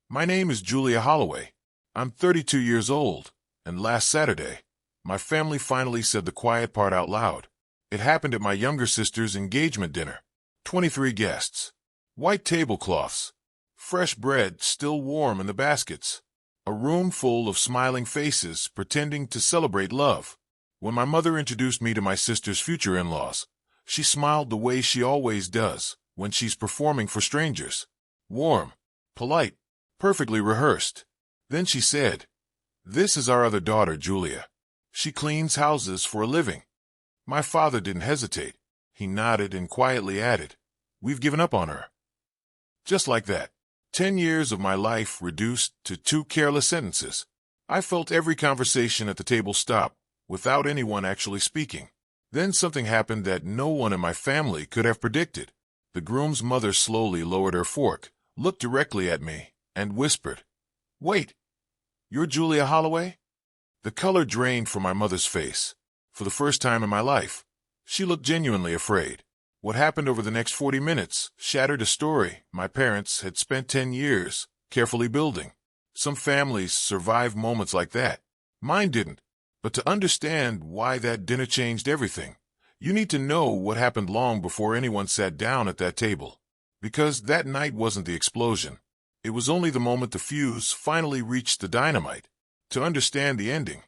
My name is Julia Holloway. I'm 32 years old, and last Saturday, my family finally said the quiet part out loud. It happened at my younger sister's engagement dinner. 23 guests. White tablecloths. Fresh bread still warm in the baskets. A room full of smiling faces pretending to celebrate love. When my mother introduced me to my sister's future in-laws, she smiled the way she always does when she's performing for strangers. Warm, polite, perfectly rehearsed. Then she said, "This is our other daughter, Julia. She cleans houses for a living." My father didn't hesitate. He nodded and quietly added, "We've given up on her." Just like that, 10 years of my life reduced to 2 careless sentences. I felt every conversation at the table stop, without anyone actually speaking. Then something happened that no one in my family could have predicted. The groom's mother slowly lowered her fork, looked directly at me, and whispered, "Wait, you're Julia Holloway?" The color drained from my mother's face. For the first time in my life, she looked genuinely afraid. What happened over the next 40 minutes shattered a story my parents had spent 10 years carefully building. Some families survive moments like that. Mine didn't. But to understand why that dinner changed everything, you need to know what happened long before anyone sat down at that table. Because that night wasn't the explosion. It was only the moment the fuse finally reached the dynamite. To understand the ending,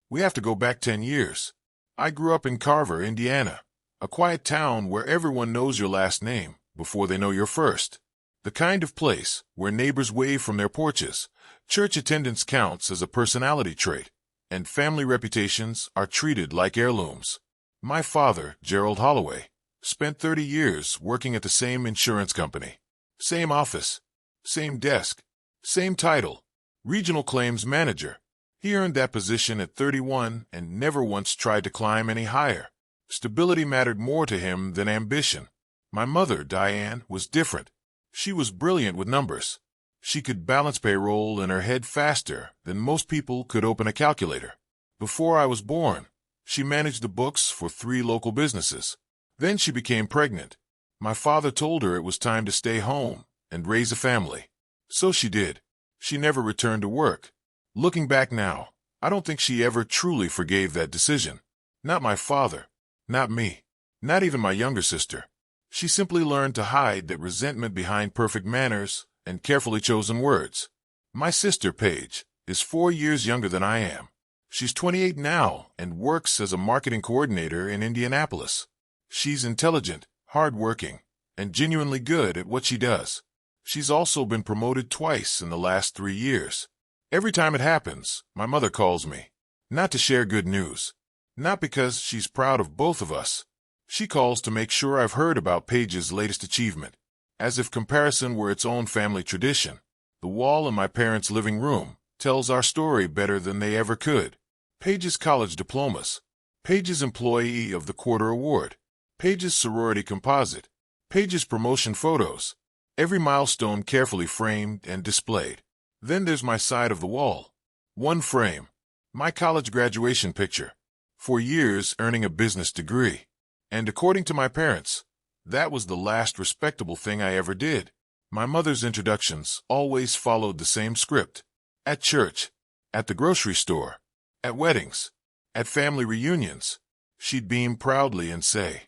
we have to go back 10 years. I grew up in Carver, Indiana, a quiet town where everyone knows your last name before they know your first. The kind of place where neighbors wave from their porches, church attendance counts as a personality trait, and family reputations are treated like heirlooms. My father, Gerald Holloway, spent 30 years working at the same insurance company. Same office, same desk, same title, regional claims manager. He earned that position at 31 and never once tried to climb any higher. Stability mattered more to him than ambition. My mother, Diane, was different. She was brilliant with numbers. She could balance payroll in her head faster than most people could open a calculator. Before I was born, she managed the books for 3 local businesses. Then she became pregnant. My father told her it was time to stay home and raise a family. So she did. She never returned to work. Looking back now, I don't think she ever truly forgave that decision. Not my father, not me, not even my younger sister. She simply learned to hide that resentment behind perfect manners and carefully chosen words. My sister, Paige, is 4 years younger than I am. She's 28 now and works as a marketing coordinator in Indianapolis. She's intelligent, hardworking, and genuinely good at what she does. She's also been promoted twice in the last 3 years. Every time it happens, my mother calls me. Not to share good news. Not because she's proud of both of us. She calls to make sure I've heard about Paige's latest achievement. As if comparison were its own family tradition. The wall in my parents' living room tells our story better than they ever could. Paige's college diplomas. Paige's Employee of the Quarter Award. Paige's sorority composite. Paige's promotion photos. Every milestone carefully framed and displayed. Then there's my side of the wall. One frame. My college graduation picture. 4 years earning a business degree. And according to my parents, that was the last respectable thing I ever did. My mother's introductions always followed the same script. At church, at the grocery store, at weddings, at family reunions, she'd beam proudly and say,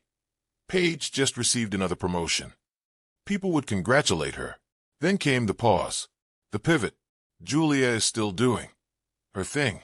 "Paige just received another promotion." People would congratulate her. Then came the pause, the pivot. Julia is still doing her thing.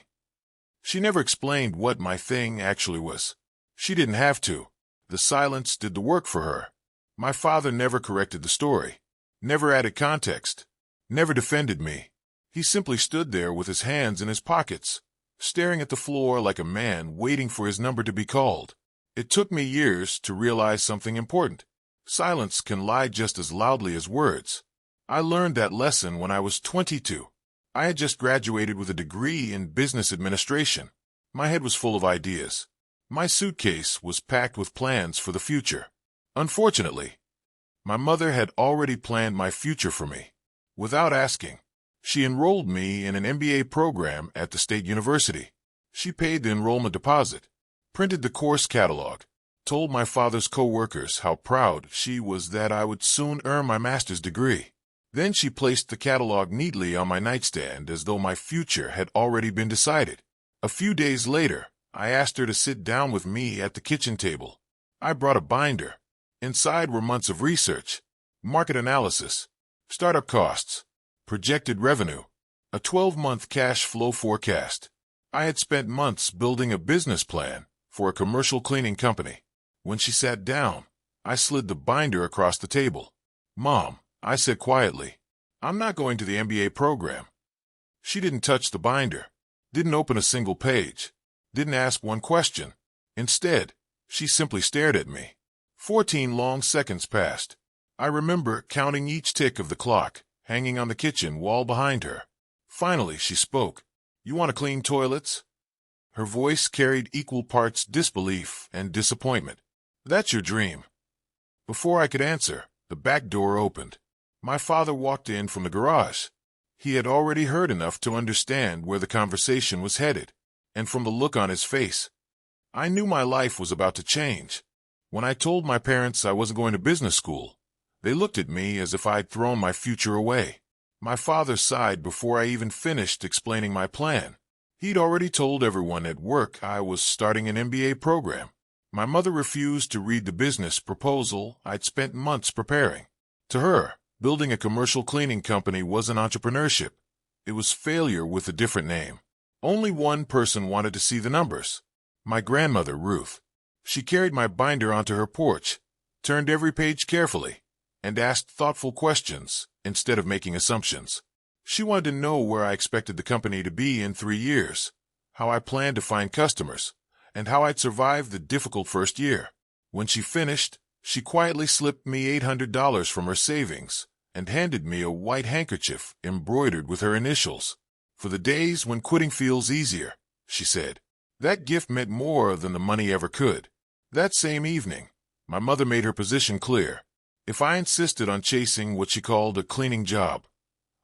She never explained what my thing actually was. She didn't have to. The silence did the work for her. My father never corrected the story, never added context, never defended me. He simply stood there with his hands in his pockets, staring at the floor like a man waiting for his number to be called. It took me years to realize something important. Silence can lie just as loudly as words. I learned that lesson when I was 22. I had just graduated with a degree in business administration. My head was full of ideas. My suitcase was packed with plans for the future. Unfortunately, my mother had already planned my future for me. Without asking, she enrolled me in an MBA program at the state university. She paid the enrollment deposit, printed the course catalog, told my father's co-workers how proud she was that I would soon earn my master's degree. Then she placed the catalog neatly on my nightstand as though my future had already been decided. A few days later, I asked her to sit down with me at the kitchen table. I brought a binder. Inside were months of research, market analysis, startup costs, projected revenue, a 12-month cash flow forecast. I had spent months building a business plan for a commercial cleaning company. When she sat down, I slid the binder across the table. "Mom," I said quietly, "I'm not going to the MBA program." She didn't touch the binder, didn't open a single page, didn't ask one question. Instead, she simply stared at me. 14 long seconds passed. I remember counting each tick of the clock hanging on the kitchen wall behind her. Finally, she spoke. "You want to clean toilets?" Her voice carried equal parts disbelief and disappointment. "That's your dream." Before I could answer, the back door opened. My father walked in from the garage. He had already heard enough to understand where the conversation was headed, and from the look on his face, I knew my life was about to change. When I told my parents I wasn't going to business school, they looked at me as if I'd thrown my future away. My father sighed before I even finished explaining my plan. He'd already told everyone at work I was starting an MBA program. My mother refused to read the business proposal I'd spent months preparing. To her, building a commercial cleaning company wasn't entrepreneurship. It was failure with a different name. Only one person wanted to see the numbers. My grandmother, Ruth. She carried my binder onto her porch, turned every page carefully, and asked thoughtful questions instead of making assumptions. She wanted to know where I expected the company to be in 3 years, how I planned to find customers, and how I'd survive the difficult first year. When she finished, she quietly slipped me $800 from her savings and handed me a white handkerchief embroidered with her initials. "For the days when quitting feels easier," she said. That gift meant more than the money ever could. That same evening, my mother made her position clear. If I insisted on chasing what she called a cleaning job,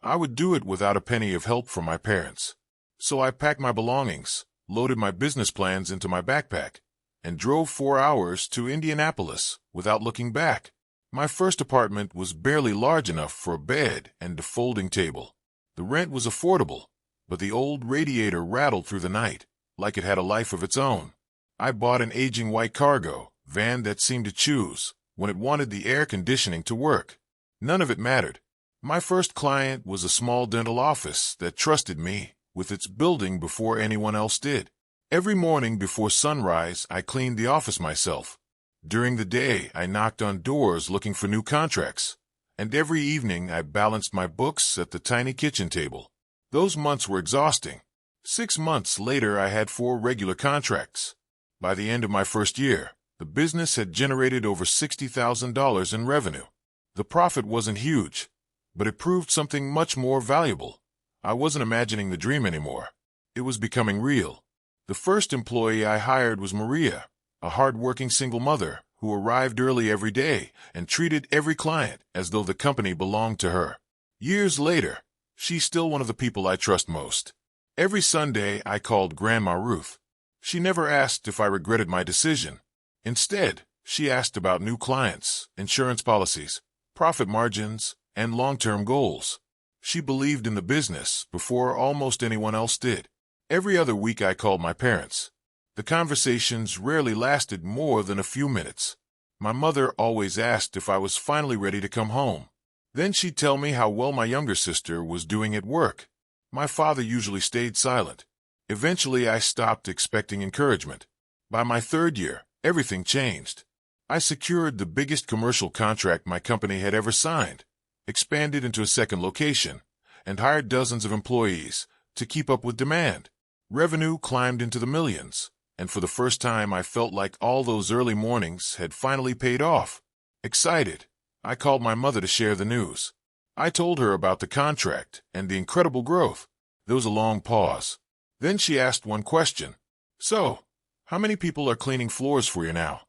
I would do it without a penny of help from my parents. So I packed my belongings, loaded my business plans into my backpack, and drove 4 hours to Indianapolis without looking back. My first apartment was barely large enough for a bed and a folding table. The rent was affordable, but the old radiator rattled through the night, like it had a life of its own. I bought an aging white cargo van that seemed to choose when it wanted the air conditioning to work. None of it mattered. My first client was a small dental office that trusted me with its building before anyone else did. Every morning before sunrise, I cleaned the office myself. During the day, I knocked on doors looking for new contracts, and every evening I balanced my books at the tiny kitchen table. Those months were exhausting. 6 months later, I had 4 regular contracts. By the end of my first year, the business had generated over $60,000 in revenue. The profit wasn't huge, but it proved something much more valuable. I wasn't imagining the dream anymore. It was becoming real. The first employee I hired was Maria, a hard-working single mother who arrived early every day and treated every client as though the company belonged to her. Years later, she's still one of the people I trust most. Every Sunday, I called Grandma Ruth. She never asked if I regretted my decision. Instead, she asked about new clients, insurance policies, profit margins, and long-term goals. She believed in the business before almost anyone else did. Every other week, I called my parents. The conversations rarely lasted more than a few minutes. My mother always asked if I was finally ready to come home. Then she'd tell me how well my younger sister was doing at work. My father usually stayed silent. Eventually, I stopped expecting encouragement. By my 3rd year, everything changed. I secured the biggest commercial contract my company had ever signed, expanded into a second location, and hired dozens of employees to keep up with demand. Revenue climbed into the millions, and for the first time I felt like all those early mornings had finally paid off. Excited, I called my mother to share the news. I told her about the contract and the incredible growth. There was a long pause. Then she asked one question. "So, how many people are cleaning floors for you now?"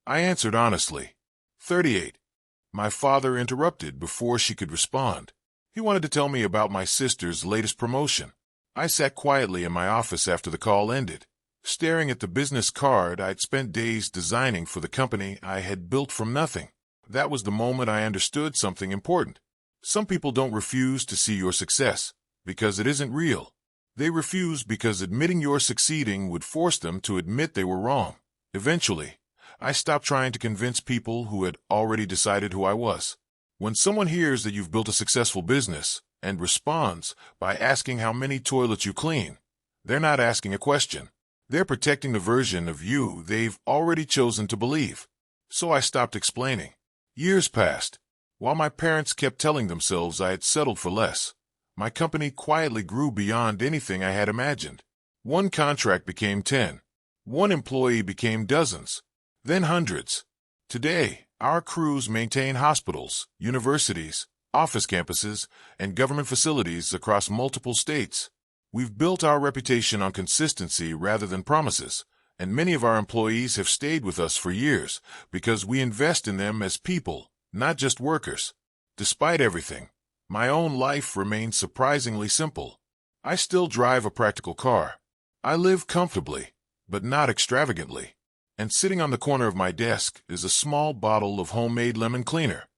I answered honestly, 38. My father interrupted before she could respond. He wanted to tell me about my sister's latest promotion. I sat quietly in my office after the call ended, staring at the business card I'd spent days designing for the company I had built from nothing. That was the moment I understood something important. Some people don't refuse to see your success because it isn't real. They refuse because admitting you're succeeding would force them to admit they were wrong. Eventually, I stopped trying to convince people who had already decided who I was. When someone hears that you've built a successful business and responds by asking how many toilets you clean, they're not asking a question. They're protecting the version of you they've already chosen to believe. So I stopped explaining. Years passed. While my parents kept telling themselves I had settled for less, my company quietly grew beyond anything I had imagined. One contract became 10. One employee became dozens, then hundreds. Today, our crews maintain hospitals, universities, office campuses, and government facilities across multiple states. We've built our reputation on consistency rather than promises, and many of our employees have stayed with us for years because we invest in them as people, not just workers. Despite everything, my own life remains surprisingly simple. I still drive a practical car. I live comfortably, but not extravagantly. And sitting on the corner of my desk is a small bottle of homemade lemon cleaner,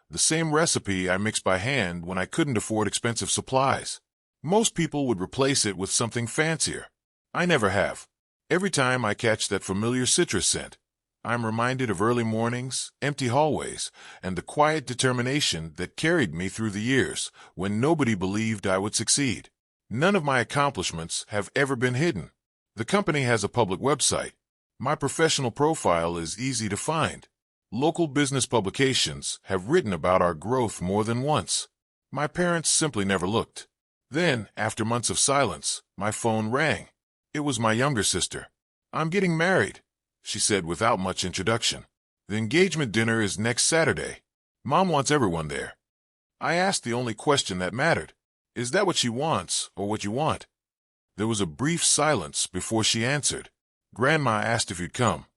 the same recipe I mixed by hand when I couldn't afford expensive supplies. Most people would replace it with something fancier. I never have. Every time I catch that familiar citrus scent, I'm reminded of early mornings, empty hallways, and the quiet determination that carried me through the years when nobody believed I would succeed. None of my accomplishments have ever been hidden. The company has a public website. My professional profile is easy to find. Local business publications have written about our growth more than once. My parents simply never looked. Then, after months of silence, my phone rang. It was my younger sister. "I'm getting married," she said without much introduction. "The engagement dinner is next Saturday. Mom wants everyone there." I asked the only question that mattered. "Is that what she wants or what you want?" There was a brief silence before she answered. "Grandma asked if you'd come."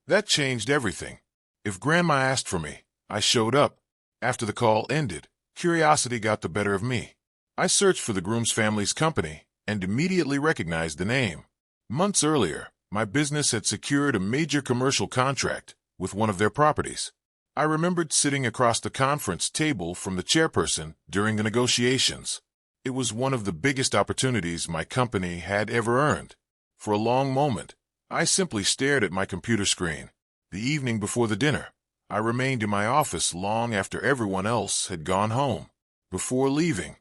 That changed everything. If Grandma asked for me, I showed up. After the call ended, curiosity got the better of me. I searched for the groom's family's company and immediately recognized the name. Months earlier, my business had secured a major commercial contract with one of their properties. I remembered sitting across the conference table from the chairperson during the negotiations. It was one of the biggest opportunities my company had ever earned. For a long moment, I simply stared at my computer screen. The evening before the dinner, I remained in my office long after everyone else had gone home. Before leaving,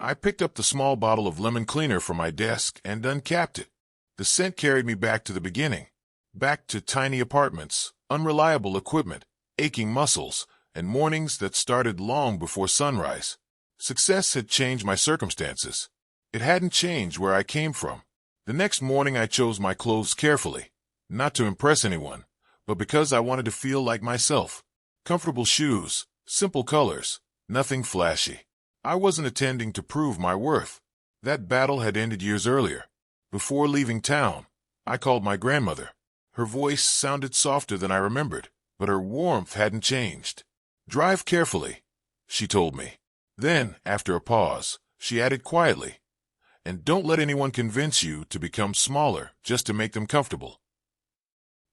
I picked up the small bottle of lemon cleaner from my desk and uncapped it. The scent carried me back to the beginning, back to tiny apartments, unreliable equipment, aching muscles, and mornings that started long before sunrise. Success had changed my circumstances. It hadn't changed where I came from. The next morning I chose my clothes carefully, not to impress anyone, but because I wanted to feel like myself. Comfortable shoes, simple colors, nothing flashy. I wasn't attending to prove my worth. That battle had ended years earlier. Before leaving town, I called my grandmother. Her voice sounded softer than I remembered, but her warmth hadn't changed. "Drive carefully," she told me. Then, after a pause, she added quietly, "And don't let anyone convince you to become smaller just to make them comfortable."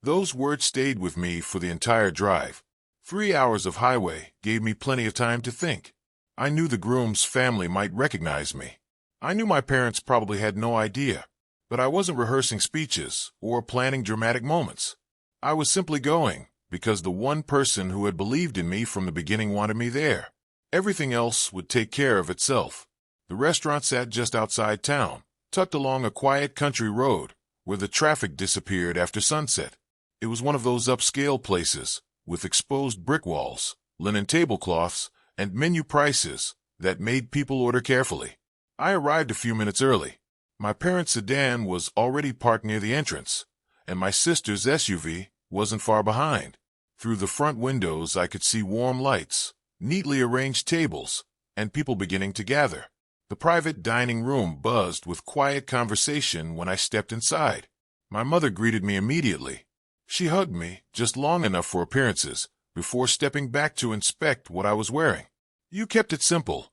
Those words stayed with me for the entire drive. 3 hours of highway gave me plenty of time to think. I knew the groom's family might recognize me. I knew my parents probably had no idea, but I wasn't rehearsing speeches or planning dramatic moments. I was simply going because the one person who had believed in me from the beginning wanted me there. Everything else would take care of itself. The restaurant sat just outside town, tucked along a quiet country road where the traffic disappeared after sunset. It was one of those upscale places with exposed brick walls, linen tablecloths, and menu prices that made people order carefully. I arrived a few minutes early. My parents' sedan was already parked near the entrance, and my sister's SUV wasn't far behind. Through the front windows I could see warm lights, neatly arranged tables, and people beginning to gather. The private dining room buzzed with quiet conversation when I stepped inside. My mother greeted me immediately. She hugged me just long enough for appearances before stepping back to inspect what I was wearing. "You kept it simple,"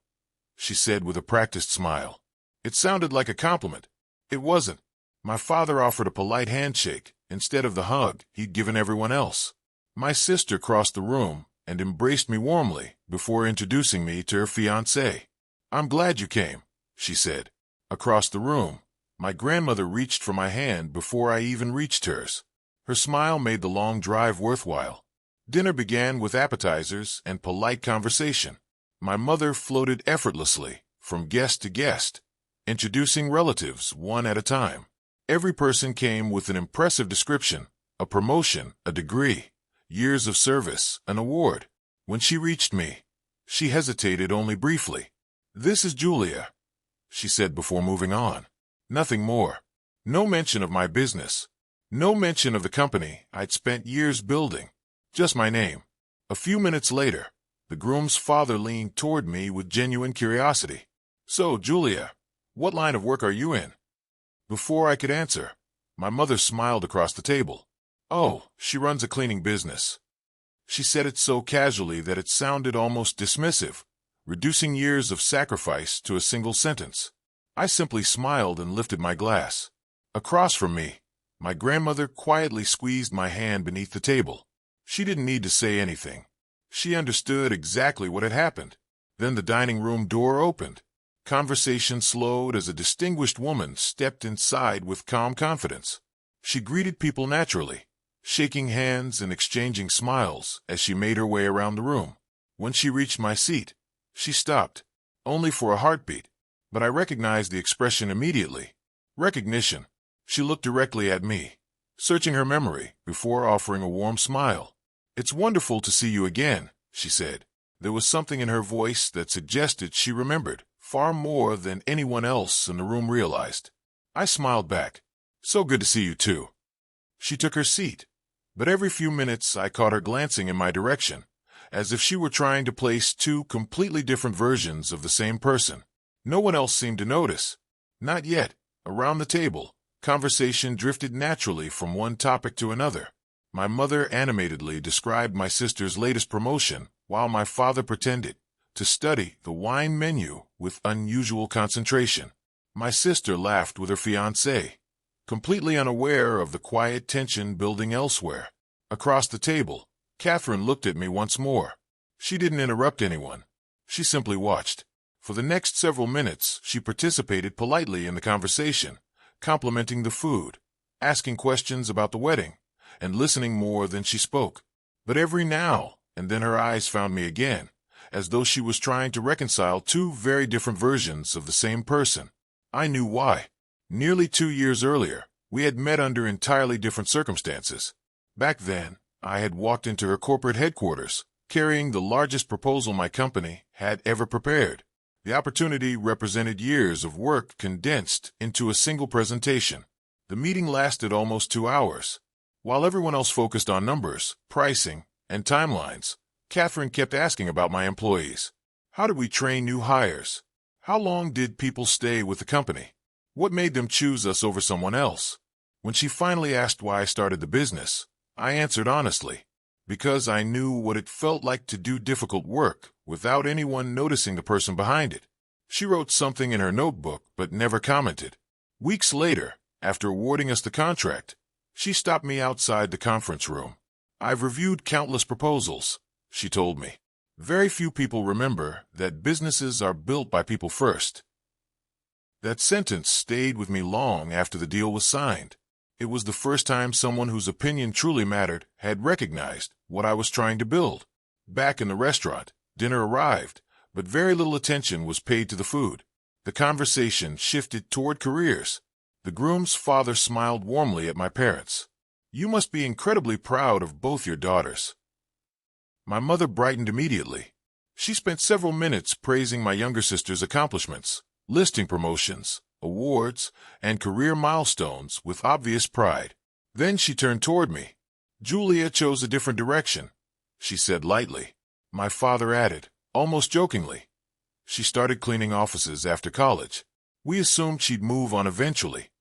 she said with a practiced smile. It sounded like a compliment. It wasn't. My father offered a polite handshake instead of the hug he'd given everyone else. My sister crossed the room and embraced me warmly before introducing me to her fiancé. "I'm glad you came," she said. Across the room, my grandmother reached for my hand before I even reached hers. Her smile made the long drive worthwhile. Dinner began with appetizers and polite conversation. My mother floated effortlessly from guest to guest, introducing relatives one at a time. Every person came with an impressive description, a promotion, a degree, years of service, an award. When she reached me, she hesitated only briefly. "This is Julia," she said before moving on. Nothing more. No mention of my business. No mention of the company I'd spent years building. Just my name. A few minutes later, the groom's father leaned toward me with genuine curiosity. "So, Julia, what line of work are you in?" Before I could answer, my mother smiled across the table. "Oh, she runs a cleaning business." She said it so casually that it sounded almost dismissive, reducing years of sacrifice to a single sentence. I simply smiled and lifted my glass. Across from me, my grandmother quietly squeezed my hand beneath the table. She didn't need to say anything. She understood exactly what had happened. Then the dining room door opened. Conversation slowed as a distinguished woman stepped inside with calm confidence. She greeted people naturally, shaking hands and exchanging smiles as she made her way around the room. When she reached my seat, she stopped, only for a heartbeat, but I recognized the expression immediately. Recognition. She looked directly at me, searching her memory before offering a warm smile. "It's wonderful to see you again," she said. There was something in her voice that suggested she remembered, far more than anyone else in the room realized. I smiled back. "So good to see you too." She took her seat, but every few minutes I caught her glancing in my direction, as if she were trying to place two completely different versions of the same person. No one else seemed to notice. Not yet. Around the table, conversation drifted naturally from one topic to another. My mother animatedly described my sister's latest promotion, while my father pretended to study the wine menu with unusual concentration. My sister laughed with her fiancé, completely unaware of the quiet tension building elsewhere. Across the table, Catherine looked at me once more. She didn't interrupt anyone. She simply watched. For the next several minutes, she participated politely in the conversation, complimenting the food, asking questions about the wedding, and listening more than she spoke. But every now and then her eyes found me again, as though she was trying to reconcile two very different versions of the same person. I knew why. Nearly 2 years earlier, we had met under entirely different circumstances. Back then, I had walked into her corporate headquarters, carrying the largest proposal my company had ever prepared. The opportunity represented years of work condensed into a single presentation. The meeting lasted almost 2 hours. While everyone else focused on numbers, pricing, and timelines, Catherine kept asking about my employees. How did we train new hires? How long did people stay with the company? What made them choose us over someone else? When she finally asked why I started the business, I answered honestly, because I knew what it felt like to do difficult work without anyone noticing the person behind it. She wrote something in her notebook but never commented. Weeks later, after awarding us the contract, she stopped me outside the conference room. "I've reviewed countless proposals," she told me. "Very few people remember that businesses are built by people first." That sentence stayed with me long after the deal was signed. It was the first time someone whose opinion truly mattered had recognized what I was trying to build. Back in the restaurant, dinner arrived, but very little attention was paid to the food. The conversation shifted toward careers. The groom's father smiled warmly at my parents. "You must be incredibly proud of both your daughters." My mother brightened immediately. She spent several minutes praising my younger sister's accomplishments, listing promotions, awards, and career milestones with obvious pride. Then she turned toward me. "Julia chose a different direction," she said lightly. My father added, almost jokingly, "She started cleaning offices after college. We assumed she'd move on eventually."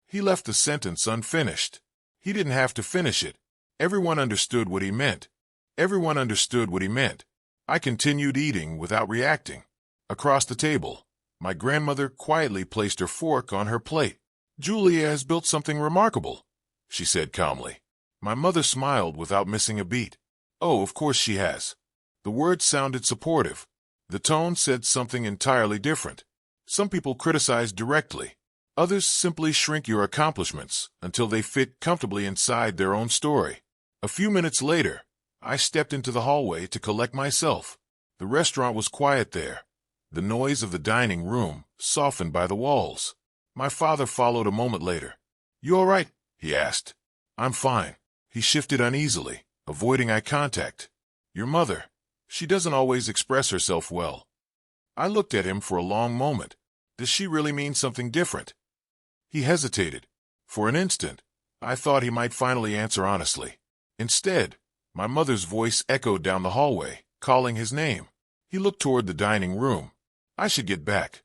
He left the sentence unfinished. He didn't have to finish it. Everyone understood what he meant. Everyone understood what he meant. I continued eating without reacting. Across the table, my grandmother quietly placed her fork on her plate. "Julia has built something remarkable," she said calmly. My mother smiled without missing a beat. "Oh, of course she has. The words sounded supportive. The tone said something entirely different. Some people criticize directly. Others simply shrink your accomplishments until they fit comfortably inside their own story. A few minutes later, I stepped into the hallway to collect myself. The restaurant was quiet there. The noise of the dining room softened by the walls. My father followed a moment later. "You all right?" he asked. "I'm fine." He shifted uneasily, avoiding eye contact. "Your mother, she doesn't always express herself well." I looked at him for a long moment. Does she really mean something different? He hesitated. For an instant, I thought he might finally answer honestly. Instead, my mother's voice echoed down the hallway, calling his name. He looked toward the dining room. I should get back.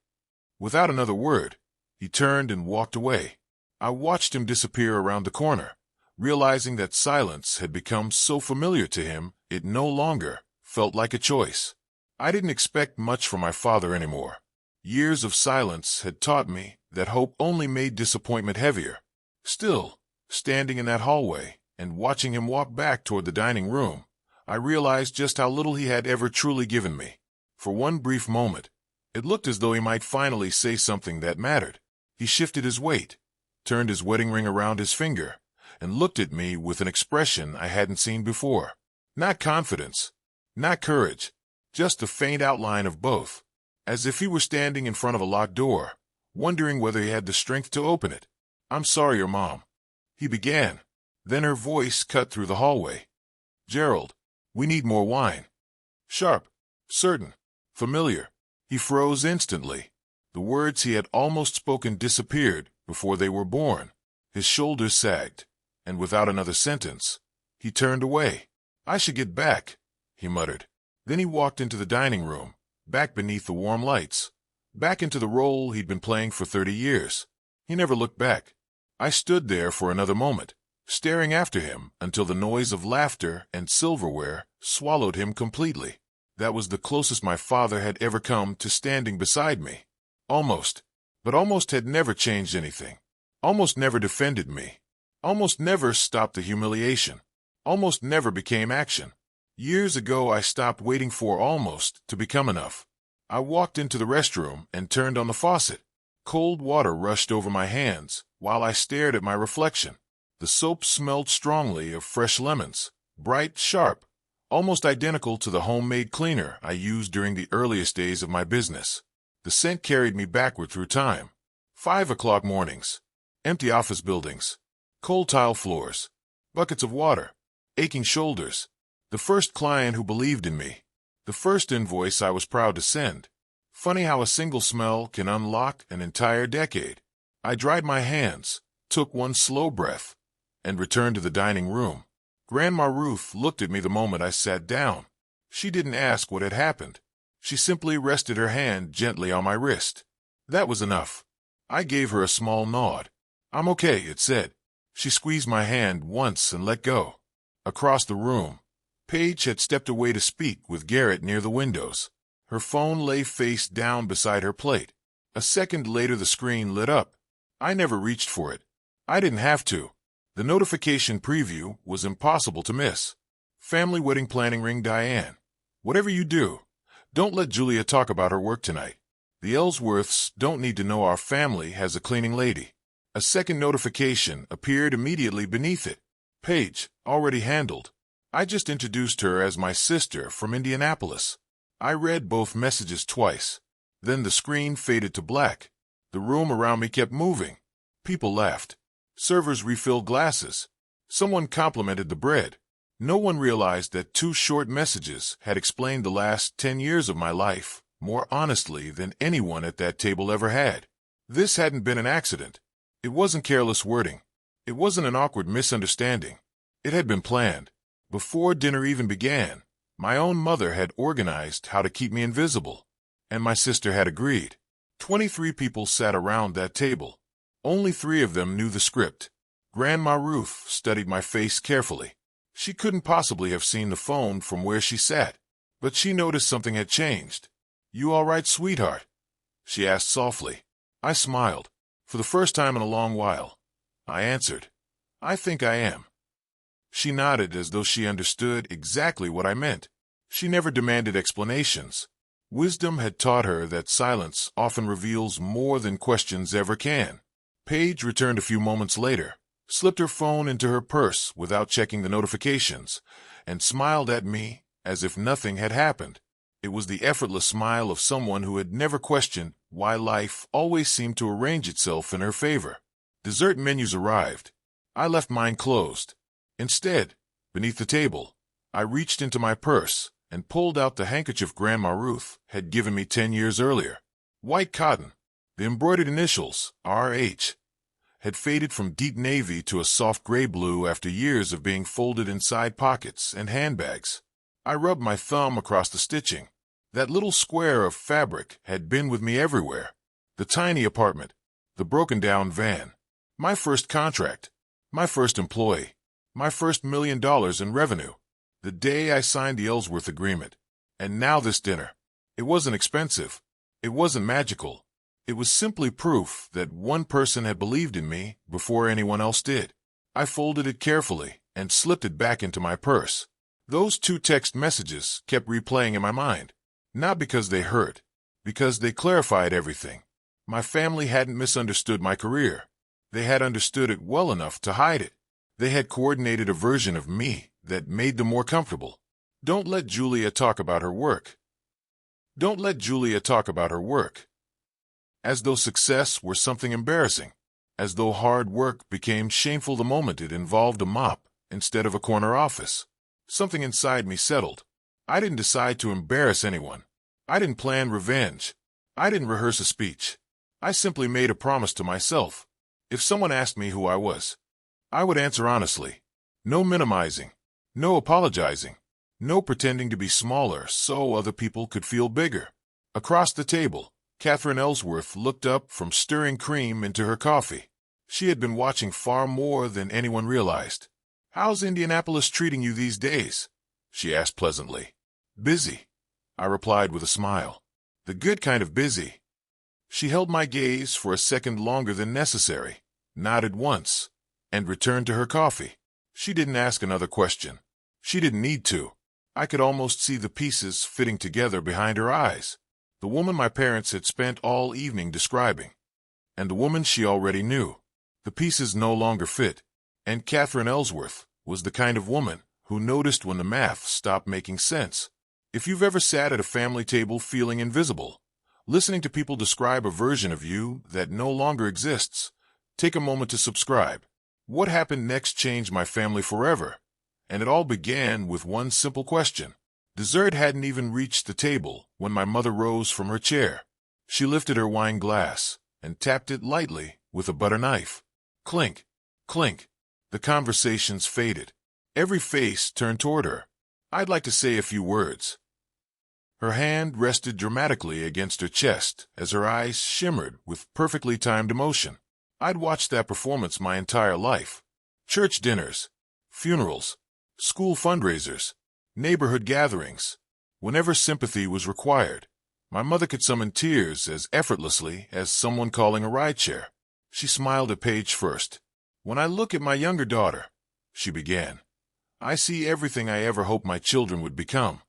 Without another word, he turned and walked away. I watched him disappear around the corner, realizing that silence had become so familiar to him it no longer felt like a choice. I didn't expect much from my father anymore. Years of silence had taught me that hope only made disappointment heavier. Still, standing in that hallway and watching him walk back toward the dining room, I realized just how little he had ever truly given me. For one brief moment, it looked as though he might finally say something that mattered. He shifted his weight, turned his wedding ring around his finger, and looked at me with an expression I hadn't seen before. Not confidence, not courage, just a faint outline of both, as if he were standing in front of a locked door, wondering whether he had the strength to open it. "I'm sorry, your mom," he began. Then her voice cut through the hallway. "Gerald, we need more wine." Sharp, certain, familiar. He froze instantly. The words he had almost spoken disappeared before they were born. His shoulders sagged, and without another sentence, he turned away. "I should get back," he muttered. Then he walked into the dining room, back beneath the warm lights, back into the role he'd been playing for 30 years. He never looked back. I stood there for another moment, staring after him until the noise of laughter and silverware swallowed him completely. That was the closest my father had ever come to standing beside me. Almost. But almost had never changed anything. Almost never defended me. Almost never stopped the humiliation. Almost never became action. Years ago, I stopped waiting for almost to become enough. I walked into the restroom and turned on the faucet. Cold water rushed over my hands while I stared at my reflection. The soap smelled strongly of fresh lemons, bright, sharp, almost identical to the homemade cleaner I used during the earliest days of my business. The scent carried me backward through time. 5 o'clock mornings, empty office buildings, cold tile floors, buckets of water, aching shoulders. The first client who believed in me. The first invoice I was proud to send. Funny how a single smell can unlock an entire decade. I dried my hands, took one slow breath, and returned to the dining room. Grandma Ruth looked at me the moment I sat down. She didn't ask what had happened. She simply rested her hand gently on my wrist. That was enough. I gave her a small nod. "I'm okay," it said. She squeezed my hand once and let go. Across the room, Paige had stepped away to speak with Garrett near the windows. Her phone lay face down beside her plate. A second later the screen lit up. I never reached for it. I didn't have to. The notification preview was impossible to miss. Family wedding planning ring Diane. Whatever you do, don't let Julia talk about her work tonight. The Ellsworths don't need to know our family has a cleaning lady. A second notification appeared immediately beneath it. Paige, already handled. I just introduced her as my sister from Indianapolis. I read both messages twice. Then the screen faded to black. The room around me kept moving. People laughed. Servers refilled glasses. Someone complimented the bread. No one realized that 2 short messages had explained the last 10 years of my life more honestly than anyone at that table ever had. This hadn't been an accident. It wasn't careless wording. It wasn't an awkward misunderstanding. It had been planned. Before dinner even began, my own mother had organized how to keep me invisible, and my sister had agreed. 23 people sat around that table. Only 3 of them knew the script. Grandma Ruth studied my face carefully. She couldn't possibly have seen the phone from where she sat, but she noticed something had changed. "You all right, sweetheart?" she asked softly. I smiled. For the first time in a long while, I answered, "I think I am." She nodded as though she understood exactly what I meant. She never demanded explanations. Wisdom had taught her that silence often reveals more than questions ever can. Paige returned a few moments later, slipped her phone into her purse without checking the notifications, and smiled at me as if nothing had happened. It was the effortless smile of someone who had never questioned why life always seemed to arrange itself in her favor. Dessert menus arrived. I left mine closed. Instead, beneath the table, I reached into my purse and pulled out the handkerchief Grandma Ruth had given me 10 years earlier. White cotton. The embroidered initials, R.H., had faded from deep navy to a soft gray blue after years of being folded inside pockets and handbags. I rubbed my thumb across the stitching. That little square of fabric had been with me everywhere. The tiny apartment, the broken-down van, my first contract, my first employee, my first $1 million in revenue, the day I signed the Ellsworth agreement. And now this dinner. It wasn't expensive. It wasn't magical. It was simply proof that one person had believed in me before anyone else did. I folded it carefully and slipped it back into my purse. Those 2 text messages kept replaying in my mind. Not because they hurt, because they clarified everything. My family hadn't misunderstood my career. They had understood it well enough to hide it. They had coordinated a version of me that made them more comfortable. Don't let Julia talk about her work. Don't let Julia talk about her work. As though success were something embarrassing. As though hard work became shameful the moment it involved a mop instead of a corner office. Something inside me settled. I didn't decide to embarrass anyone. I didn't plan revenge. I didn't rehearse a speech. I simply made a promise to myself. If someone asked me who I was, I would answer honestly. No minimizing. No apologizing. No pretending to be smaller so other people could feel bigger. Across the table, Catherine Ellsworth looked up from stirring cream into her coffee. She had been watching far more than anyone realized. "How's Indianapolis treating you these days?" she asked pleasantly. "Busy," I replied with a smile. "The good kind of busy." She held my gaze for a second longer than necessary, nodded once, and returned to her coffee. She didn't ask another question. She didn't need to. I could almost see the pieces fitting together behind her eyes. The woman my parents had spent all evening describing, and the woman she already knew. The pieces no longer fit, and Catherine Ellsworth was the kind of woman who noticed when the math stopped making sense. If you've ever sat at a family table feeling invisible, listening to people describe a version of you that no longer exists, take a moment to subscribe. What happened next changed my family forever, and it all began with one simple question. Dessert hadn't even reached the table when my mother rose from her chair. She lifted her wine glass and tapped it lightly with a butter knife. Clink, clink. The conversations faded. Every face turned toward her. "I'd like to say a few words." Her hand rested dramatically against her chest as her eyes shimmered with perfectly timed emotion. I'd watched that performance my entire life. Church dinners, funerals, school fundraisers, neighborhood gatherings. Whenever sympathy was required, my mother could summon tears as effortlessly as someone calling a rideshare. She smiled at Paige first. "When I look at my younger daughter," she began, "I see everything I ever hoped my children would become."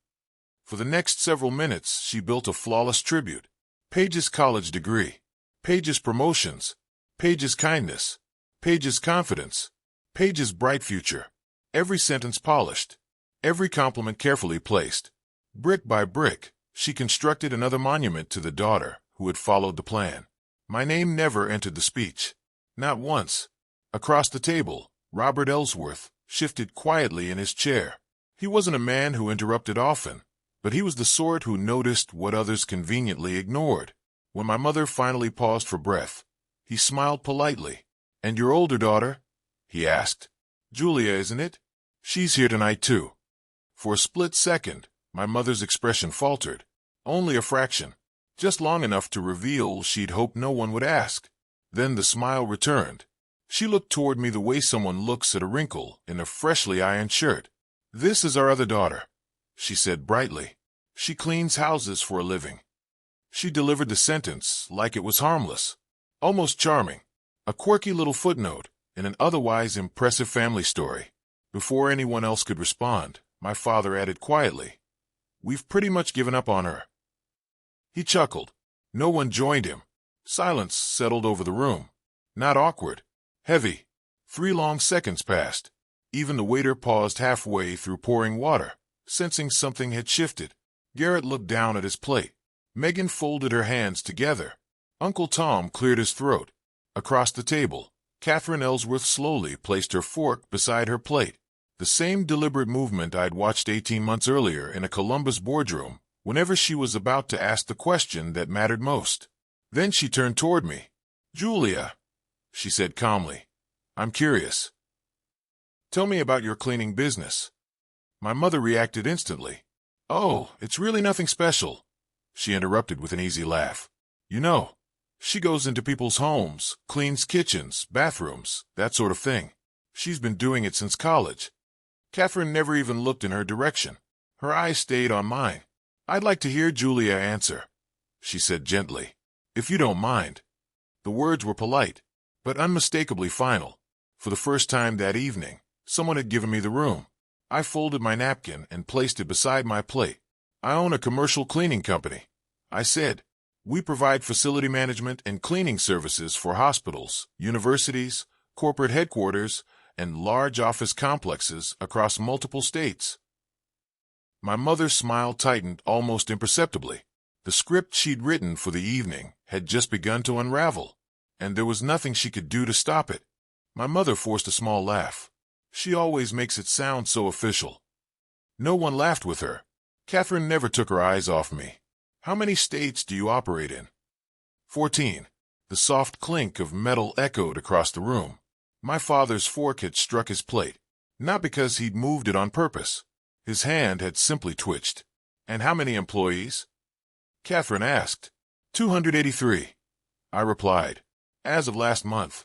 For the next several minutes, she built a flawless tribute. Paige's college degree, Paige's promotions, Paige's kindness, Paige's confidence, Paige's bright future. Every sentence polished, every compliment carefully placed. Brick by brick, she constructed another monument to the daughter who had followed the plan. My name never entered the speech. Not once. Across the table, Robert Ellsworth shifted quietly in his chair. He wasn't a man who interrupted often, but he was the sort who noticed what others conveniently ignored. When my mother finally paused for breath, he smiled politely. "And your older daughter?" he asked. "Julia, isn't it? She's here tonight, too." For a split second, my mother's expression faltered. Only a fraction. Just long enough to reveal she'd hoped no one would ask. Then the smile returned. She looked toward me the way someone looks at a wrinkle in a freshly ironed shirt. "This is our other daughter," she said brightly. "She cleans houses for a living." She delivered the sentence like it was harmless, almost charming, a quirky little footnote in an otherwise impressive family story. Before anyone else could respond, my father added quietly, We've pretty much given up on her." He chuckled. No one joined him. Silence settled over the room. Not awkward. Heavy. 3 long seconds passed. Even the waiter paused halfway through pouring water, sensing something had shifted. Garrett looked down at his plate. Megan folded her hands together. Uncle Tom cleared his throat. Across the table, Catherine Ellsworth slowly placed her fork beside her plate. The same deliberate movement I'd watched 18 months earlier in a Columbus boardroom, whenever she was about to ask the question that mattered most. Then she turned toward me. "Julia," she said calmly, "I'm curious. Tell me about your cleaning business." My mother reacted instantly. "Oh, it's really nothing special," she interrupted with an easy laugh. "You know, she goes into people's homes, cleans kitchens, bathrooms, that sort of thing. She's been doing it since college." Catherine never even looked in her direction. Her eyes stayed on mine. "I'd like to hear Julia answer," she said gently, "if you don't mind." The words were polite, but unmistakably final. For the first time that evening, someone had given me the room. I folded my napkin and placed it beside my plate. "I own a commercial cleaning company," I said. "We provide facility management and cleaning services for hospitals, universities, corporate headquarters, and large office complexes across multiple states." My mother's smile tightened almost imperceptibly. The script she'd written for the evening had just begun to unravel, and there was nothing she could do to stop it. My mother forced a small laugh. She always makes it sound so official. No one laughed with her. Catherine never took her eyes off me. "How many states do you operate in?" 14. The soft clink of metal echoed across the room. My father's fork had struck his plate, not because he'd moved it on purpose. His hand had simply twitched. "And how many employees?" Catherine asked. 283, I replied, "as of last month."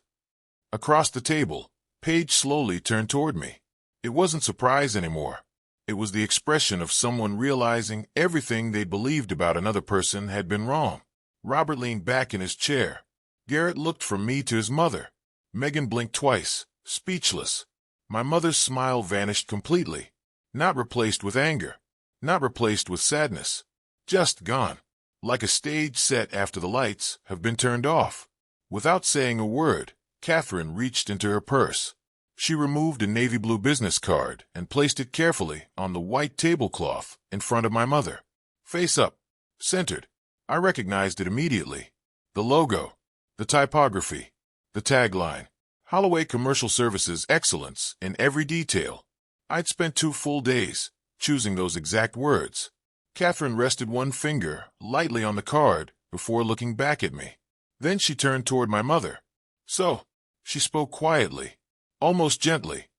Across the table, Paige slowly turned toward me. It wasn't surprise anymore. It was the expression of someone realizing everything they believed about another person had been wrong. Robert leaned back in his chair. Garrett looked from me to his mother. Megan blinked twice, speechless. My mother's smile vanished completely. Not replaced with anger. Not replaced with sadness. Just gone. Like a stage set after the lights have been turned off. Without saying a word, Catherine reached into her purse. She removed a navy blue business card and placed it carefully on the white tablecloth in front of my mother. Face up. Centered. I recognized it immediately. The logo. The typography. The tagline. Holloway Commercial Services Excellence in every detail. I'd spent 2 full days choosing those exact words. Catherine rested one finger lightly on the card before looking back at me. Then she turned toward my mother. "So," she spoke quietly, almost gently,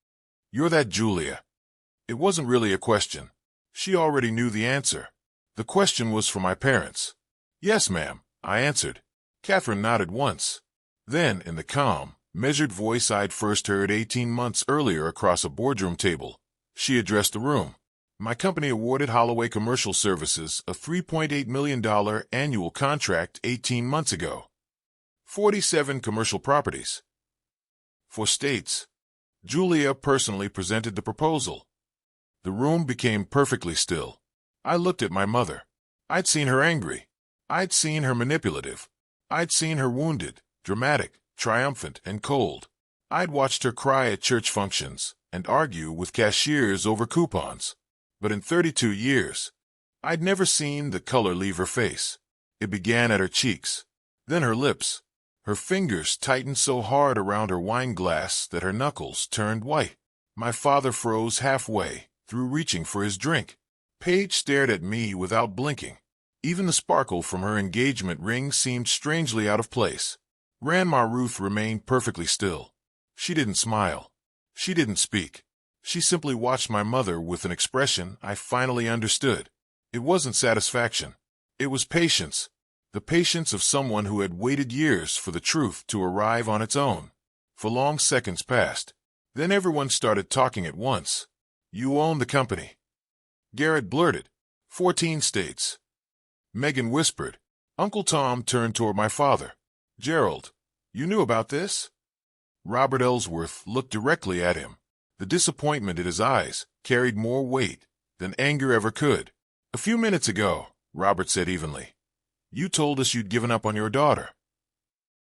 "you're that Julia." It wasn't really a question. She already knew the answer. The question was for my parents. "Yes, ma'am," I answered. Catherine nodded once. Then, in the calm, measured voice I'd first heard 18 months earlier across a boardroom table, she addressed the room. "My company awarded Holloway Commercial Services a $3.8 million annual contract 18 months ago. 47 commercial properties. 4 states." Julia personally presented the proposal. The room became perfectly still. I looked at my mother. I'd seen her angry. I'd seen her manipulative. I'd seen her wounded, dramatic, triumphant, and cold. I'd watched her cry at church functions and argue with cashiers over coupons. But in 32 years, I'd never seen the color leave her face. It began at her cheeks, then her lips. Her fingers tightened so hard around her wine glass that her knuckles turned white. My father froze halfway through reaching for his drink. Paige stared at me without blinking. Even the sparkle from her engagement ring seemed strangely out of place. Grandma Ruth remained perfectly still. She didn't smile. She didn't speak. She simply watched my mother with an expression I finally understood. It wasn't satisfaction. It was patience. The patience of someone who had waited years for the truth to arrive on its own. For long seconds passed. Then everyone started talking at once. "You own the company." Garrett blurted. 14 states. Megan whispered. Uncle Tom turned toward my father. "Gerald, you knew about this?" Robert Ellsworth looked directly at him. The disappointment in his eyes carried more weight than anger ever could. "A few minutes ago," Robert said evenly, "you told us you'd given up on your daughter."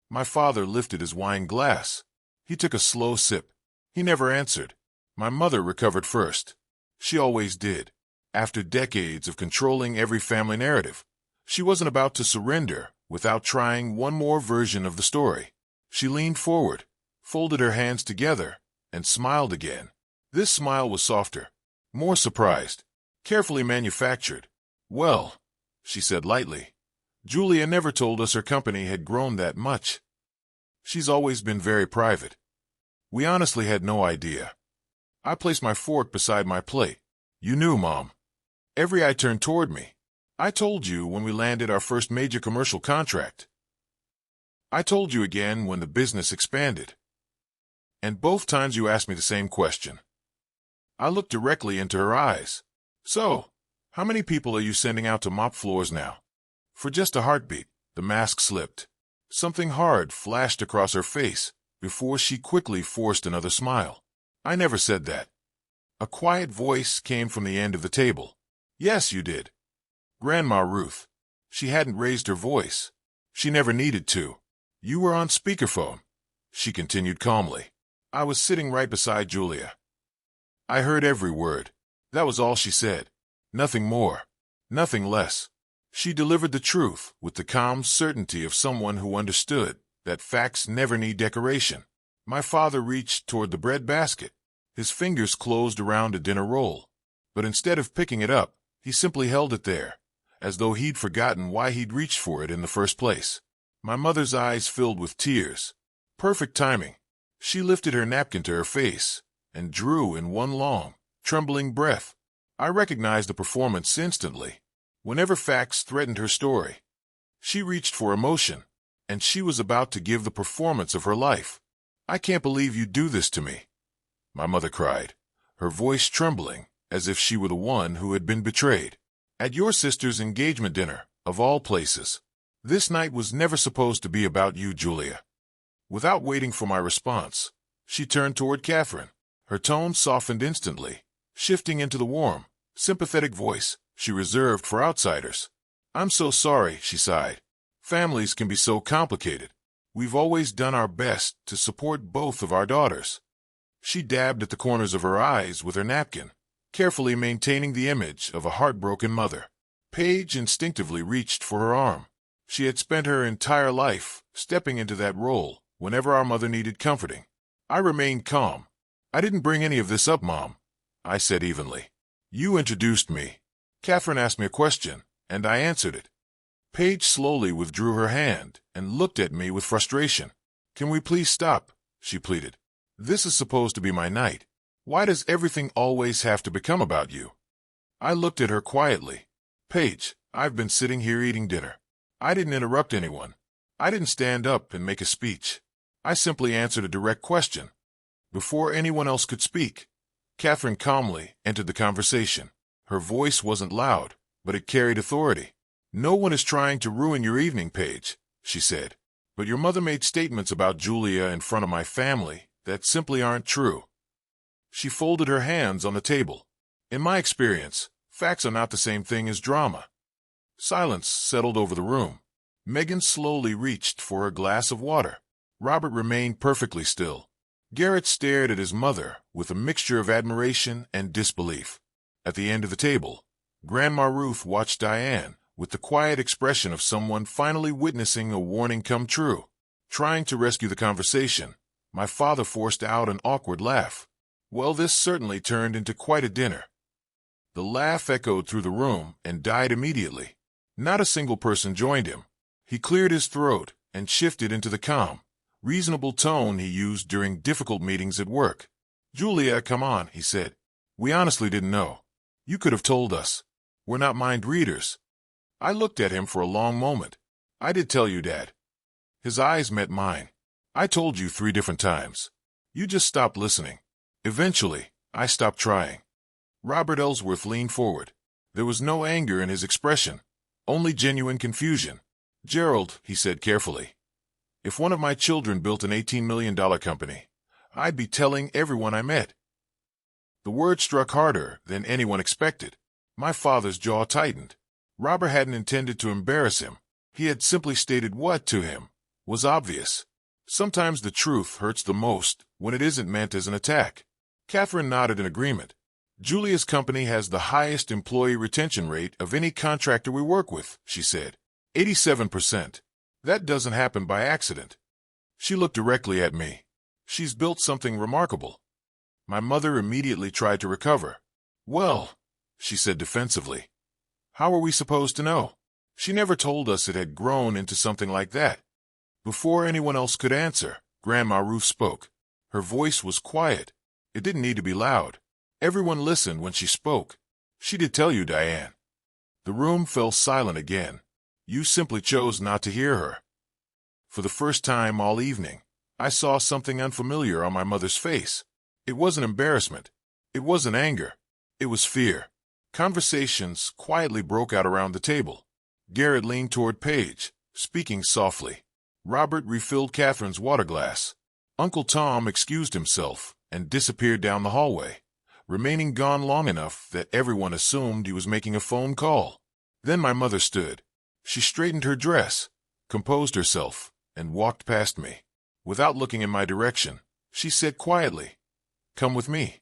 My father lifted his wine glass. He took a slow sip. He never answered. My mother recovered first. She always did. After decades of controlling every family narrative, she wasn't about to surrender without trying one more version of the story. She leaned forward, folded her hands together, and smiled again. This smile was softer, more surprised, carefully manufactured. "Well," she said lightly, "Julia never told us her company had grown that much. She's always been very private. We honestly had no idea." I placed my fork beside my plate. "You knew, Mom." Every eye turned toward me. "I told you when we landed our first major commercial contract. I told you again when the business expanded. And both times you asked me the same question." I looked directly into her eyes. "So, how many people are you sending out to mop floors now?" For just a heartbeat, the mask slipped. Something hard flashed across her face before she quickly forced another smile. "I never said that." A quiet voice came from the end of the table. "Yes, you did. Grandma Ruth." She hadn't raised her voice. She never needed to. "You were on speakerphone," she continued calmly. "I was sitting right beside Julia. I heard every word. That was all she said. Nothing more. Nothing less." She delivered the truth with the calm certainty of someone who understood that facts never need decoration. My father reached toward the bread basket. His fingers closed around a dinner roll. But instead of picking it up, he simply held it there, as though he'd forgotten why he'd reached for it in the first place. My mother's eyes filled with tears. Perfect timing. She lifted her napkin to her face and drew in one long, trembling breath. I recognized the performance instantly. Whenever facts threatened her story, she reached for emotion, and she was about to give the performance of her life. "I can't believe you do this to me," my mother cried, her voice trembling as if she were the one who had been betrayed. "At your sister's engagement dinner, of all places. This night was never supposed to be about you, Julia." Without waiting for my response, she turned toward Catherine. Her tone softened instantly, shifting into the warm, sympathetic voice she reserved for outsiders. "I'm so sorry," she sighed. "Families can be so complicated. We've always done our best to support both of our daughters." She dabbed at the corners of her eyes with her napkin, carefully maintaining the image of a heartbroken mother. Paige instinctively reached for her arm. She had spent her entire life stepping into that role whenever our mother needed comforting. I remained calm. "I didn't bring any of this up, Mom," I said evenly. "You introduced me. Catherine asked me a question, and I answered it." Paige slowly withdrew her hand and looked at me with frustration. "Can we please stop?" she pleaded. "This is supposed to be my night. Why does everything always have to become about you?" I looked at her quietly. "Paige, I've been sitting here eating dinner. I didn't interrupt anyone. I didn't stand up and make a speech. I simply answered a direct question." Before anyone else could speak, Catherine calmly entered the conversation. Her voice wasn't loud, but it carried authority. "No one is trying to ruin your evening, Paige," she said. "But your mother made statements about Julia in front of my family that simply aren't true." She folded her hands on the table. "In my experience, facts are not the same thing as drama." Silence settled over the room. Megan slowly reached for her glass of water. Robert remained perfectly still. Garrett stared at his mother with a mixture of admiration and disbelief. At the end of the table, Grandma Ruth watched Diane with the quiet expression of someone finally witnessing a warning come true. Trying to rescue the conversation, my father forced out an awkward laugh. Well, this certainly turned into quite a dinner. The laugh echoed through the room and died immediately. Not a single person joined him. He cleared his throat and shifted into the calm, reasonable tone he used during difficult meetings at work. "Julia, come on," he said. "We honestly didn't know. You could have told us. We're not mind readers." I looked at him for a long moment. "I did tell you, Dad." His eyes met mine. "I told you 3 different times. You just stopped listening. Eventually, I stopped trying." Robert Ellsworth leaned forward. There was no anger in his expression, only genuine confusion. "Gerald," he said carefully, "if one of my children built an $18 million company, I'd be telling everyone I met." The word struck harder than anyone expected. My father's jaw tightened. Robert hadn't intended to embarrass him. He had simply stated what, to him, was obvious. Sometimes the truth hurts the most when it isn't meant as an attack. Catherine nodded in agreement. Julia's company has the highest employee retention rate of any contractor we work with, she said. 87%. That doesn't happen by accident. She looked directly at me. She's built something remarkable. My mother immediately tried to recover. Well, she said defensively. How are we supposed to know? She never told us it had grown into something like that. Before anyone else could answer, Grandma Ruth spoke. Her voice was quiet. It didn't need to be loud. Everyone listened when she spoke. She did tell you, Diane. The room fell silent again. You simply chose not to hear her. For the first time all evening, I saw something unfamiliar on my mother's face. It wasn't embarrassment. It wasn't anger. It was fear. Conversations quietly broke out around the table. Garrett leaned toward Paige, speaking softly. Robert refilled Catherine's water glass. Uncle Tom excused himself and disappeared down the hallway, remaining gone long enough that everyone assumed he was making a phone call. Then my mother stood. She straightened her dress, composed herself, and walked past me. Without looking in my direction, she said quietly, "Come with me."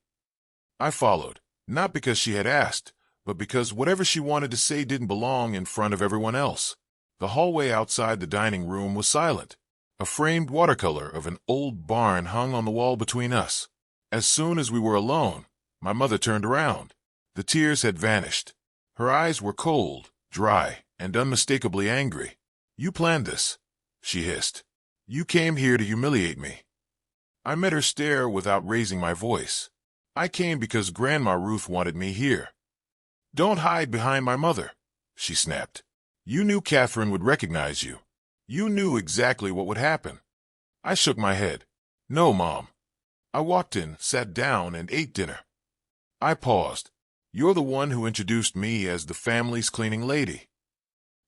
I followed, not because she had asked, but because whatever she wanted to say didn't belong in front of everyone else. The hallway outside the dining room was silent. A framed watercolor of an old barn hung on the wall between us. As soon as we were alone, my mother turned around. The tears had vanished. Her eyes were cold, dry, and unmistakably angry. "You planned this," she hissed. "You came here to humiliate me." I met her stare without raising my voice. "I came because Grandma Ruth wanted me here." "Don't hide behind my mother," she snapped. "You knew Catherine would recognize you. You knew exactly what would happen." I shook my head. "No, Mom." I walked in, sat down, and ate dinner. I paused. "You're the one who introduced me as the family's cleaning lady."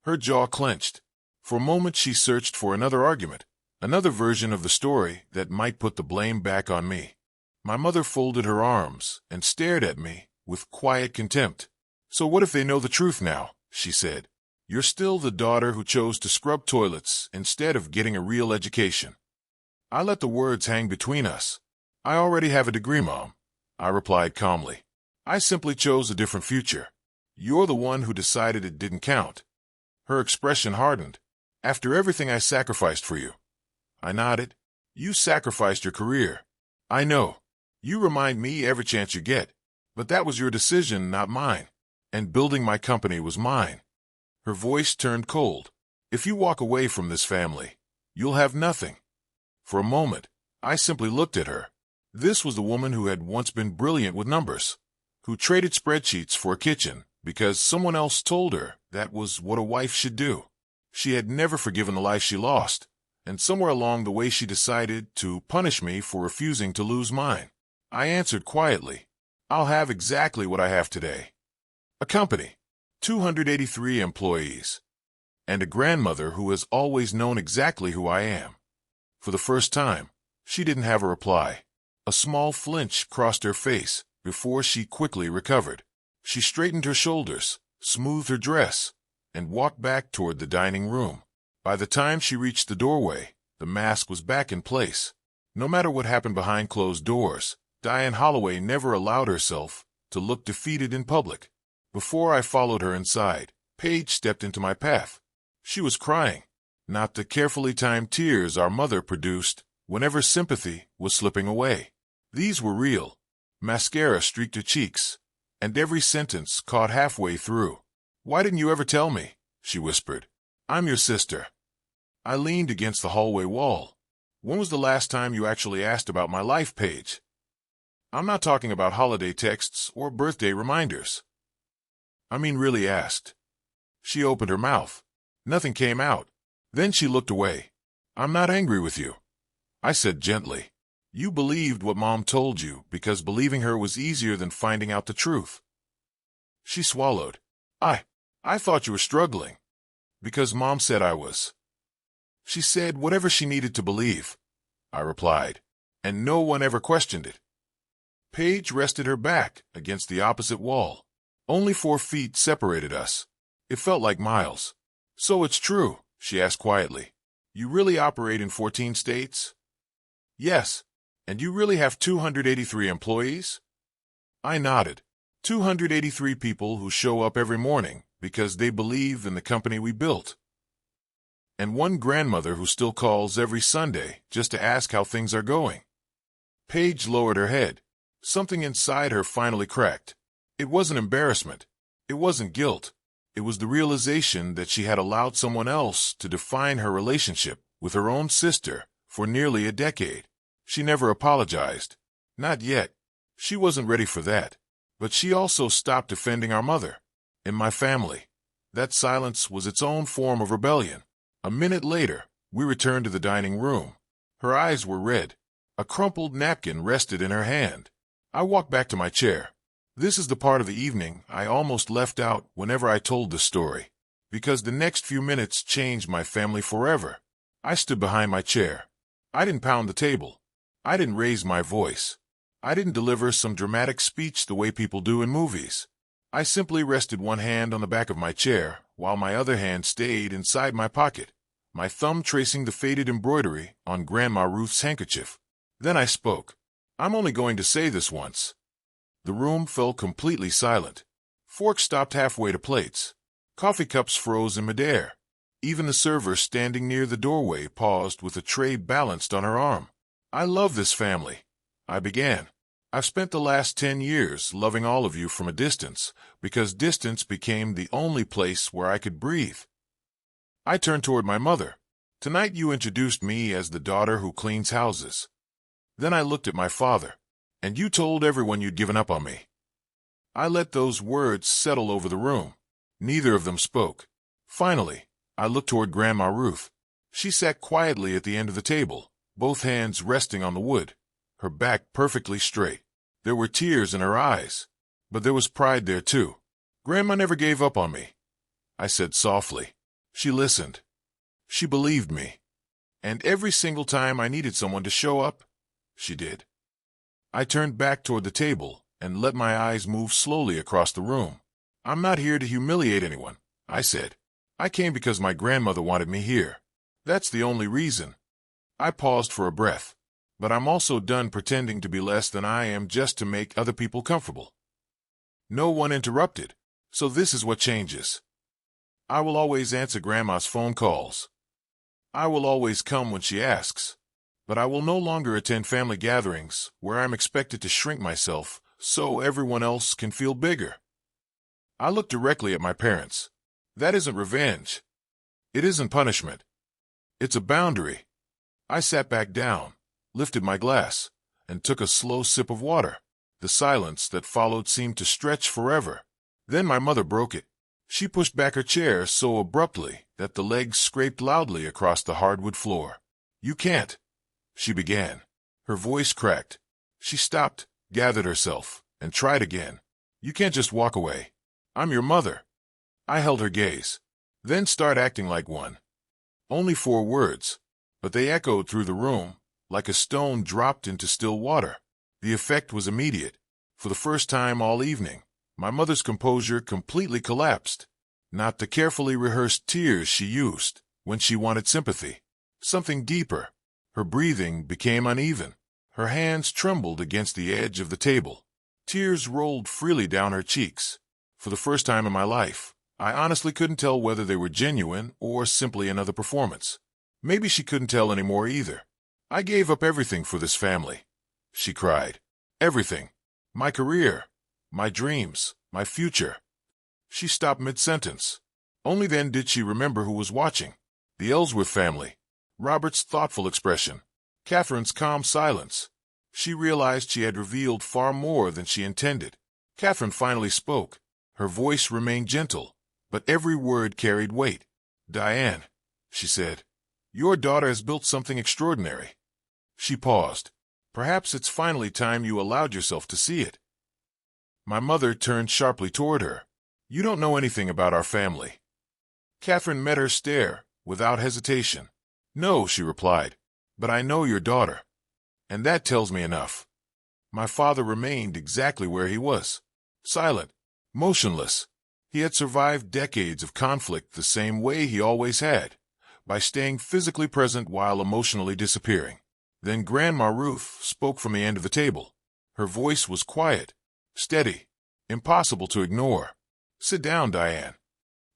Her jaw clenched. For a moment she searched for another argument, another version of the story that might put the blame back on me. My mother folded her arms and stared at me with quiet contempt. "So what if they know the truth now?" she said. "You're still the daughter who chose to scrub toilets instead of getting a real education." I let the words hang between us. "I already have a degree, Mom," I replied calmly. "I simply chose a different future. You're the one who decided it didn't count." Her expression hardened. "After everything I sacrificed for you." I nodded. "You sacrificed your career. I know. You remind me every chance you get. But that was your decision, not mine. And building my company was mine." Her voice turned cold. "If you walk away from this family, you'll have nothing." For a moment, I simply looked at her. This was the woman who had once been brilliant with numbers, who traded spreadsheets for a kitchen because someone else told her that was what a wife should do. She had never forgiven the life she lost, and somewhere along the way she decided to punish me for refusing to lose mine. I answered quietly, "I'll have exactly what I have today. A company, 283 employees, and a grandmother who has always known exactly who I am." For the first time, she didn't have a reply. A small flinch crossed her face before she quickly recovered. She straightened her shoulders, smoothed her dress, and walked back toward the dining room. By the time she reached the doorway, the mask was back in place. No matter what happened behind closed doors, Diane Holloway never allowed herself to look defeated in public. Before I followed her inside, Paige stepped into my path. She was crying, not the carefully timed tears our mother produced whenever sympathy was slipping away. These were real. Mascara streaked her cheeks, and every sentence caught halfway through. "Why didn't you ever tell me?" she whispered. "I'm your sister." I leaned against the hallway wall. "When was the last time you actually asked about my life, Paige? I'm not talking about holiday texts or birthday reminders. I mean really asked." She opened her mouth. Nothing came out. Then she looked away. "I'm not angry with you," I said gently. "You believed what Mom told you because believing her was easier than finding out the truth." She swallowed. I thought you were struggling. Because Mom said I was." "She said whatever she needed to believe," I replied, "and no one ever questioned it." Paige rested her back against the opposite wall. Only 4 feet separated us. It felt like miles. So it's true, she asked quietly. You really operate in 14 states? Yes. And you really have 283 employees? I nodded. 283 people who show up every morning because they believe in the company we built. And one grandmother who still calls every Sunday just to ask how things are going. Paige lowered her head. Something inside her finally cracked. It wasn't embarrassment. It wasn't guilt. It was the realization that she had allowed someone else to define her relationship with her own sister for nearly a decade. She never apologized. Not yet. She wasn't ready for that. But she also stopped defending our mother. In my family, that silence was its own form of rebellion. A minute later, we returned to the dining room. Her eyes were red. A crumpled napkin rested in her hand. I walked back to my chair. This is the part of the evening I almost left out whenever I told the story, because the next few minutes changed my family forever. I stood behind my chair. I didn't pound the table. I didn't raise my voice. I didn't deliver some dramatic speech the way people do in movies. I simply rested one hand on the back of my chair while my other hand stayed inside my pocket, my thumb tracing the faded embroidery on Grandma Ruth's handkerchief. Then I spoke. I'm only going to say this once. The room fell completely silent. Forks stopped halfway to plates. Coffee cups froze in midair. Even the server standing near the doorway paused with a tray balanced on her arm. I love this family, I began. I've spent the last 10 years loving all of you from a distance, because distance became the only place where I could breathe. I turned toward my mother. Tonight you introduced me as the daughter who cleans houses. Then I looked at my father. And you told everyone you'd given up on me. I let those words settle over the room. Neither of them spoke. Finally, I looked toward Grandma Ruth. She sat quietly at the end of the table, both hands resting on the wood, her back perfectly straight. There were tears in her eyes, but there was pride there too. Grandma never gave up on me, I said softly. She listened. She believed me. And every single time I needed someone to show up, she did. I turned back toward the table and let my eyes move slowly across the room. I'm not here to humiliate anyone, I said. I came because my grandmother wanted me here. That's the only reason. I paused for a breath. But I'm also done pretending to be less than I am just to make other people comfortable. No one interrupted, so this is what changes. I will always answer Grandma's phone calls. I will always come when she asks. But I will no longer attend family gatherings where I'm expected to shrink myself so everyone else can feel bigger. I looked directly at my parents. That isn't revenge. It isn't punishment. It's a boundary. I sat back down, lifted my glass, and took a slow sip of water. The silence that followed seemed to stretch forever. Then my mother broke it. She pushed back her chair so abruptly that the legs scraped loudly across the hardwood floor. You can't, she began. Her voice cracked. She stopped, gathered herself, and tried again. You can't just walk away. I'm your mother. I held her gaze. Then start acting like one. Only 4 words, but they echoed through the room, like a stone dropped into still water. The effect was immediate. For the first time all evening, my mother's composure completely collapsed. Not the carefully rehearsed tears she used when she wanted sympathy. Something deeper. Her breathing became uneven. Her hands trembled against the edge of the table. Tears rolled freely down her cheeks. For the first time in my life, I honestly couldn't tell whether they were genuine or simply another performance. Maybe she couldn't tell anymore either. I gave up everything for this family, she cried. Everything. My career, my dreams, my future. She stopped mid-sentence. Only then did she remember who was watching. The Ellsworth family. Robert's thoughtful expression. Catherine's calm silence. She realized she had revealed far more than she intended. Catherine finally spoke. Her voice remained gentle, but every word carried weight. Diane, she said, your daughter has built something extraordinary. She paused. Perhaps it's finally time you allowed yourself to see it. My mother turned sharply toward her. You don't know anything about our family. Catherine met her stare, without hesitation. No, she replied, but I know your daughter. And that tells me enough. My father remained exactly where he was, silent, motionless. He had survived decades of conflict the same way he always had, by staying physically present while emotionally disappearing. Then Grandma Ruth spoke from the end of the table. Her voice was quiet, steady, impossible to ignore. "Sit down, Diane."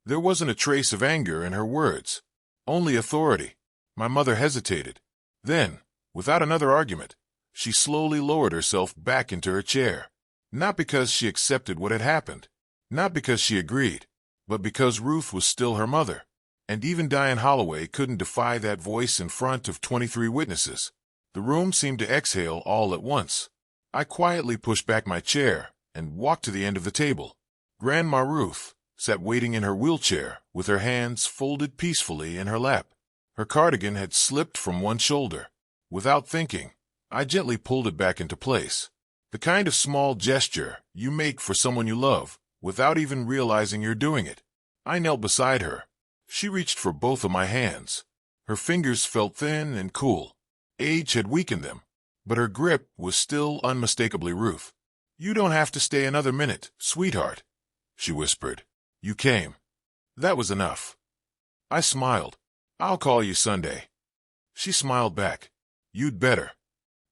There wasn't a trace of anger in her words, only authority. My mother hesitated. Then, without another argument, she slowly lowered herself back into her chair. Not because she accepted what had happened, not because she agreed, but because Ruth was still her mother. And even Diane Holloway couldn't defy that voice in front of 23 witnesses. The room seemed to exhale all at once. I quietly pushed back my chair and walked to the end of the table. Grandma Ruth sat waiting in her wheelchair with her hands folded peacefully in her lap. Her cardigan had slipped from one shoulder. Without thinking, I gently pulled it back into place. The kind of small gesture you make for someone you love without even realizing you're doing it. I knelt beside her. She reached for both of my hands. Her fingers felt thin and cool. Age had weakened them, but her grip was still unmistakably Ruth. "You don't have to stay another minute, sweetheart," she whispered. "You came. That was enough." I smiled. "I'll call you Sunday." She smiled back. "You'd better."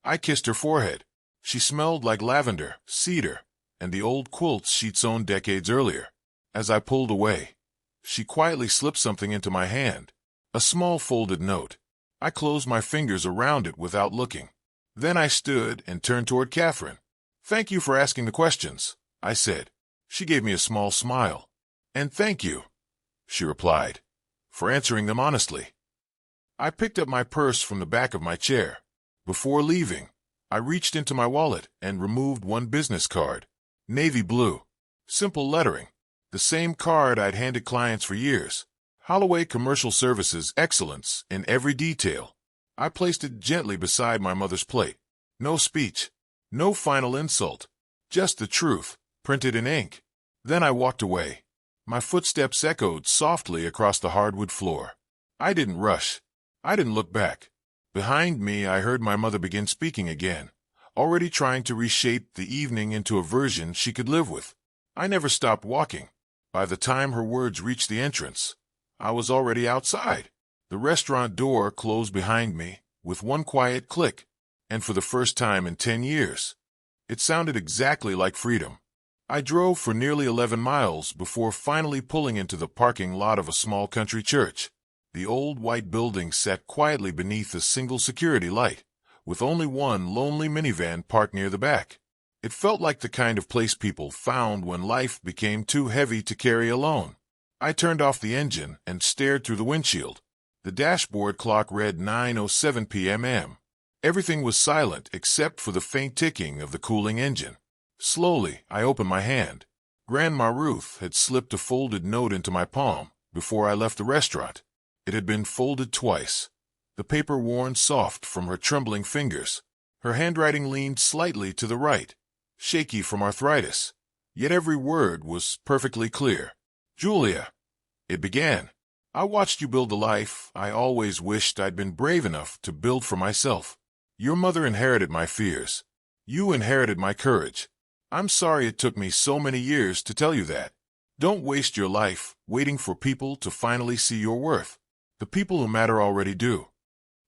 I kissed her forehead. She smelled like lavender, cedar, and the old quilts she'd sewn decades earlier. As I pulled away, she quietly slipped something into my hand, a small folded note. I closed my fingers around it without looking. Then I stood and turned toward Catherine. "Thank you for asking the questions," I said. She gave me a small smile. "And thank you," she replied, "for answering them honestly." I picked up my purse from the back of my chair. Before leaving, I reached into my wallet and removed one business card. Navy blue. Simple lettering. The same card I'd handed clients for years. Holloway Commercial Services excellence in every detail. I placed it gently beside my mother's plate. No speech. No final insult. Just the truth, printed in ink. Then I walked away. My footsteps echoed softly across the hardwood floor. I didn't rush. I didn't look back. Behind me, I heard my mother begin speaking again, already trying to reshape the evening into a version she could live with. I never stopped walking. By the time her words reached the entrance, I was already outside. The restaurant door closed behind me with one quiet click, and for the first time in 10 years, it sounded exactly like freedom. I drove for nearly 11 miles before finally pulling into the parking lot of a small country church. The old white building sat quietly beneath a single security light, with only one lonely minivan parked near the back. It felt like the kind of place people found when life became too heavy to carry alone. I turned off the engine and stared through the windshield. The dashboard clock read 9:07 p.m. Everything was silent except for the faint ticking of the cooling engine. Slowly, I opened my hand. Grandma Ruth had slipped a folded note into my palm before I left the restaurant. It had been folded twice, the paper worn soft from her trembling fingers. Her handwriting leaned slightly to the right, shaky from arthritis, yet every word was perfectly clear. "Julia," it began, "I watched you build the life I always wished I'd been brave enough to build for myself. Your mother inherited my fears. You inherited my courage. I'm sorry it took me so many years to tell you that. Don't waste your life waiting for people to finally see your worth. The people who matter already do.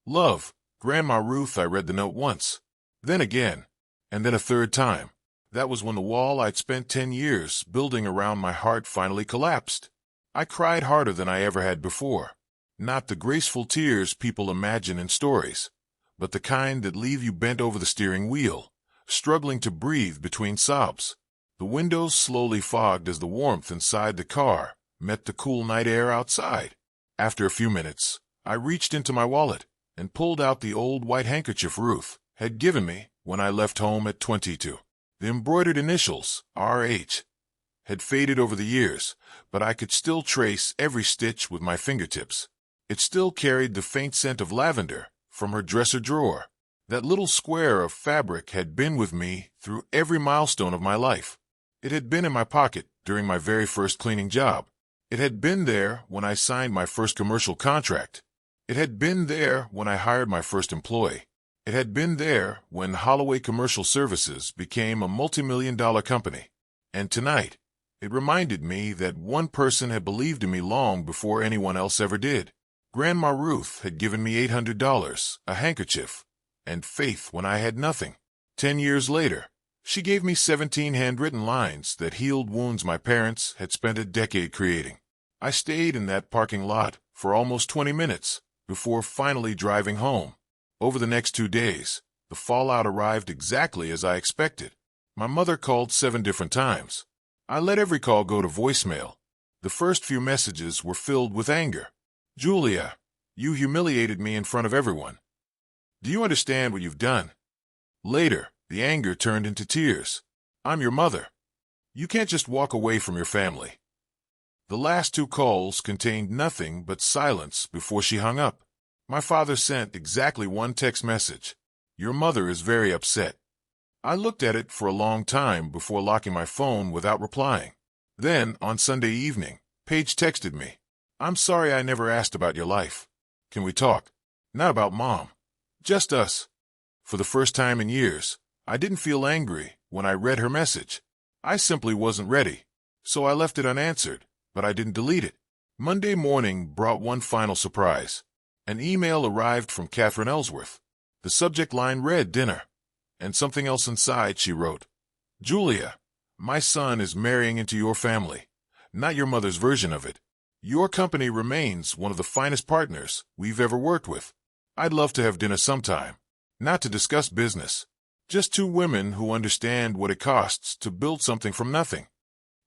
Love, Grandma Ruth." I read the note once, then again, and then a third time. That was when the wall I'd spent 10 years building around my heart finally collapsed. I cried harder than I ever had before. Not the graceful tears people imagine in stories, but the kind that leave you bent over the steering wheel, struggling to breathe between sobs. The windows slowly fogged as the warmth inside the car met the cool night air outside. After a few minutes, I reached into my wallet and pulled out the old white handkerchief Ruth had given me when I left home at 22. The embroidered initials, R.H., had faded over the years, but I could still trace every stitch with my fingertips. It still carried the faint scent of lavender from her dresser drawer. That little square of fabric had been with me through every milestone of my life. It had been in my pocket during my very first cleaning job. It had been there when I signed my first commercial contract. It had been there when I hired my first employee. It had been there when Holloway Commercial Services became a multi-million-dollar company. And tonight, It reminded me that one person had believed in me long before anyone else ever did. Grandma Ruth had given me $800, a handkerchief, and faith when I had nothing. 10 years later, she gave me 17 handwritten lines that healed wounds my parents had spent a decade creating. I stayed in that parking lot for almost 20 minutes before finally driving home. Over the next 2 days, the fallout arrived exactly as I expected. My mother called 7 different times. I let every call go to voicemail. The first few messages were filled with anger. "Julia, you humiliated me in front of everyone. Do you understand what you've done?" Later, the anger turned into tears. "I'm your mother. You can't just walk away from your family." The last 2 calls contained nothing but silence before she hung up. My father sent exactly one text message. "Your mother is very upset." I looked at it for a long time before locking my phone without replying. Then, on Sunday evening, Paige texted me. "I'm sorry I never asked about your life. Can we talk? Not about Mom. Just us." For the first time in years, I didn't feel angry when I read her message. I simply wasn't ready. So I left it unanswered, but I didn't delete it. Monday morning brought one final surprise. An email arrived from Catherine Ellsworth. The subject line read dinner. And something else inside she wrote. "Julia, my son is marrying into your family, not your mother's version of it. Your company remains one of the finest partners we've ever worked with. I'd love to have dinner sometime, not to discuss business. Just 2 women who understand what it costs to build something from nothing."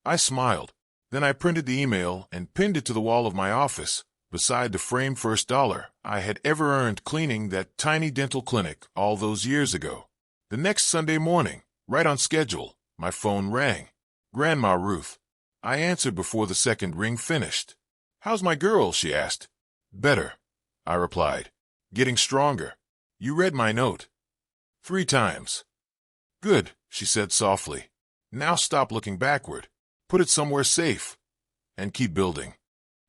I smiled. Then I printed the email and pinned it to the wall of my office, beside the framed first dollar I had ever earned cleaning that tiny dental clinic all those years ago. The next Sunday morning, right on schedule, my phone rang. Grandma Ruth. I answered before the second ring finished. "How's my girl?" she asked. "Better," I replied. "Getting stronger. You read my note." 3 times. "Good," she said softly. "Now stop looking backward. Put it somewhere safe. And keep building."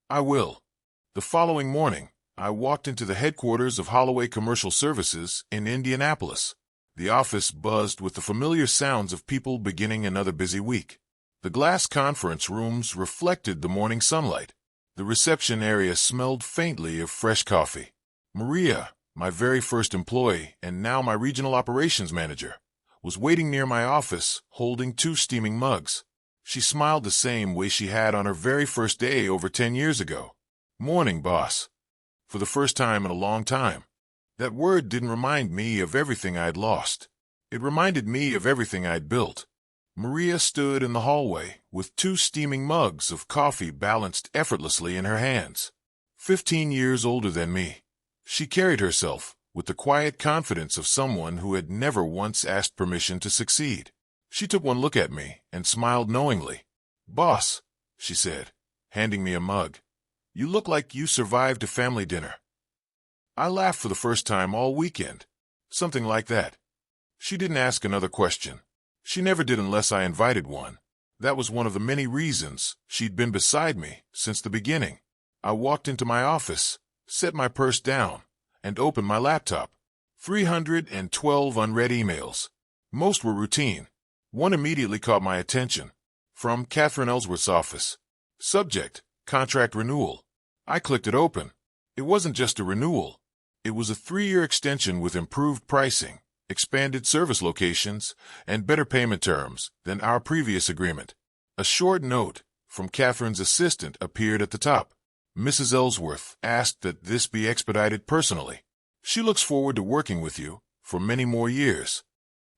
"I will." The following morning, I walked into the headquarters of Holloway Commercial Services in Indianapolis. The office buzzed with the familiar sounds of people beginning another busy week. The glass conference rooms reflected the morning sunlight. The reception area smelled faintly of fresh coffee. Maria, my very first employee and now my regional operations manager, was waiting near my office holding 2 steaming mugs. She smiled the same way she had on her very first day over 10 years ago. "Morning, boss." For the first time in a long time. That word didn't remind me of everything I'd lost. It reminded me of everything I'd built. Maria stood in the hallway with 2 steaming mugs of coffee balanced effortlessly in her hands. 15 years older than me, she carried herself with the quiet confidence of someone who had never once asked permission to succeed. She took one look at me and smiled knowingly. "Boss," she said, handing me a mug, "you look like you survived a family dinner." I laughed for the first time all weekend. Something like that. She didn't ask another question. She never did unless I invited one. That was one of the many reasons she'd been beside me since the beginning. I walked into my office, set my purse down, and opened my laptop. 312 unread emails. Most were routine. One immediately caught my attention. From Catherine Ellsworth's office. Subject, contract renewal. I clicked it open. It wasn't just a renewal. It was a 3-year extension with improved pricing, expanded service locations, and better payment terms than our previous agreement. A short note from Catherine's assistant appeared at the top. "Mrs. Ellsworth asked that this be expedited personally. She looks forward to working with you for many more years."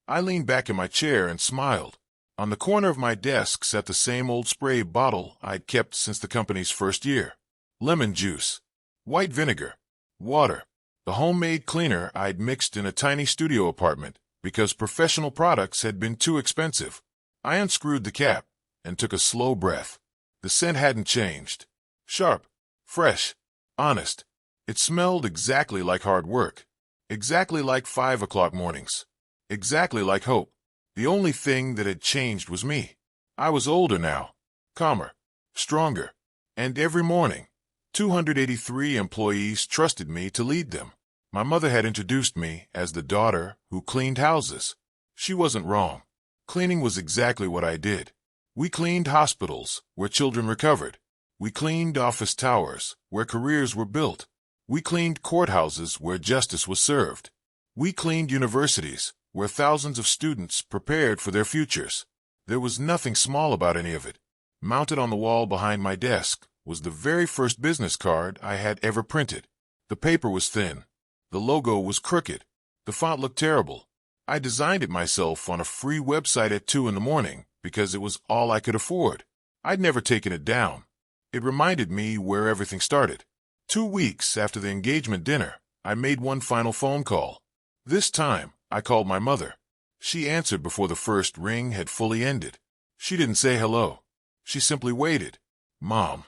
I leaned back in my chair and smiled. On the corner of my desk sat the same old spray bottle I'd kept since the company's first year. Lemon juice, white vinegar, water. The homemade cleaner I'd mixed in a tiny studio apartment because professional products had been too expensive. I unscrewed the cap and took a slow breath. The scent hadn't changed. Sharp, fresh, honest. It smelled exactly like hard work. Exactly like 5 o'clock mornings. Exactly like hope. The only thing that had changed was me. I was older now, calmer, stronger, and every morning, 283 employees trusted me to lead them. My mother had introduced me as the daughter who cleaned houses. She wasn't wrong. Cleaning was exactly what I did. We cleaned hospitals, where children recovered. We cleaned office towers, where careers were built. We cleaned courthouses, where justice was served. We cleaned universities, where thousands of students prepared for their futures. There was nothing small about any of it. Mounted on the wall behind my desk was the very first business card I had ever printed. The paper was thin. The logo was crooked. The font looked terrible. I designed it myself on a free website at 2 in the morning because it was all I could afford. I'd never taken it down. It reminded me where everything started. 2 weeks after the engagement dinner, I made one final phone call. This time, I called my mother. She answered before the first ring had fully ended. She didn't say hello. She simply waited. "Mom,"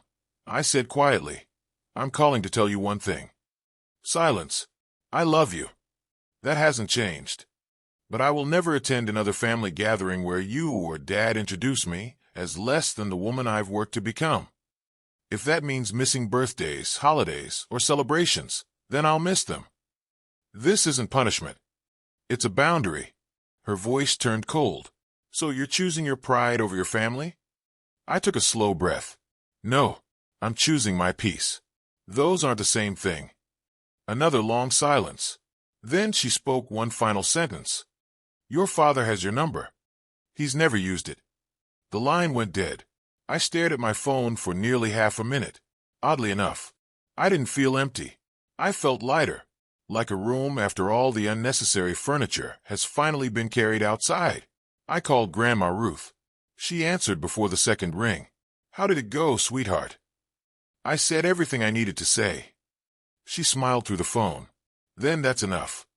I said quietly, "I'm calling to tell you one thing." Silence. "I love you. That hasn't changed. But I will never attend another family gathering where you or Dad introduce me as less than the woman I've worked to become. If that means missing birthdays, holidays, or celebrations, then I'll miss them. This isn't punishment. It's a boundary." Her voice turned cold. "So you're choosing your pride over your family?" I took a slow breath. "No, I'm choosing my peace. Those aren't the same thing." Another long silence. Then she spoke one final sentence. "Your father has your number. He's never used it." The line went dead. I stared at my phone for nearly half a minute. Oddly enough, I didn't feel empty. I felt lighter, like a room after all the unnecessary furniture has finally been carried outside. I called Grandma Ruth. She answered before the second ring. "How did it go, sweetheart?" I said everything I needed to say. She smiled through the phone. "Then that's enough."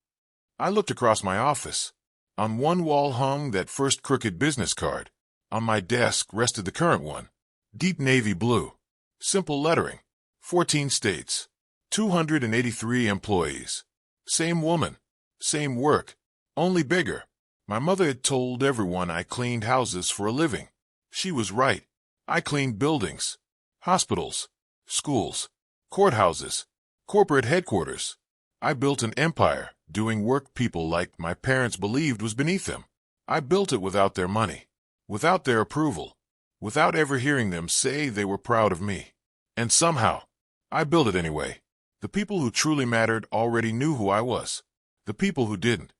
I looked across my office. On one wall hung that first crooked business card. On my desk rested the current one. Deep navy blue. Simple lettering. 14 states. 283 employees. Same woman. Same work. Only bigger. My mother had told everyone I cleaned houses for a living. She was right. I cleaned buildings. Hospitals. Schools. Courthouses. Corporate headquarters. I built an empire, doing work people like my parents believed was beneath them. I built it without their money, without their approval, without ever hearing them say they were proud of me. And somehow, I built it anyway. The people who truly mattered already knew who I was. The people who didn't,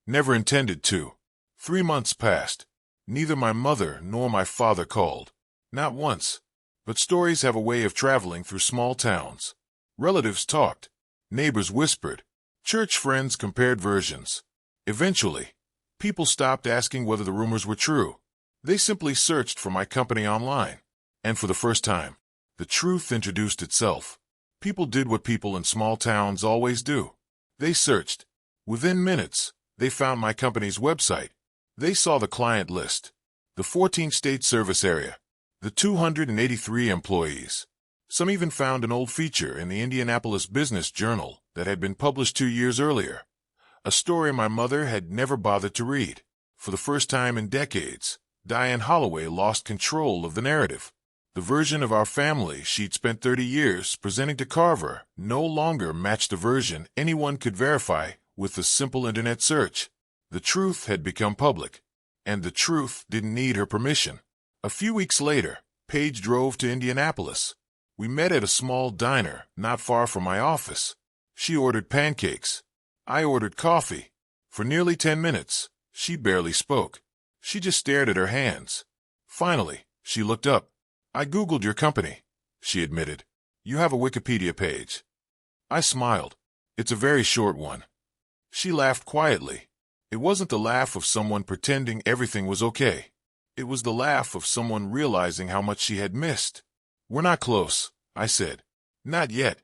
never intended to. 3 months passed. Neither my mother nor my father called. Not once. But stories have a way of traveling through small towns. Relatives talked. Neighbors whispered. Church friends compared versions. Eventually, people stopped asking whether the rumors were true. They simply searched for my company online. And for the first time, the truth introduced itself. People did what people in small towns always do. They searched. Within minutes, they found my company's website. They saw the client list, the 14-state service area, the 283 employees. Some even found an old feature in the Indianapolis Business Journal that had been published 2 years earlier, a story my mother had never bothered to read. For the first time in decades, Diane Holloway lost control of the narrative. The version of our family she'd spent 30 years presenting to Carver no longer matched the version anyone could verify with a simple internet search. The truth had become public, and the truth didn't need her permission. A few weeks later, Paige drove to Indianapolis. We met at a small diner not far from my office. She ordered pancakes. I ordered coffee. For nearly 10 minutes, she barely spoke. She just stared at her hands. Finally, she looked up. "I Googled your company," she admitted. "You have a Wikipedia page." I smiled. "It's a very short one." She laughed quietly. It wasn't the laugh of someone pretending everything was okay. It was the laugh of someone realizing how much she had missed. "We're not close," I said. "Not yet.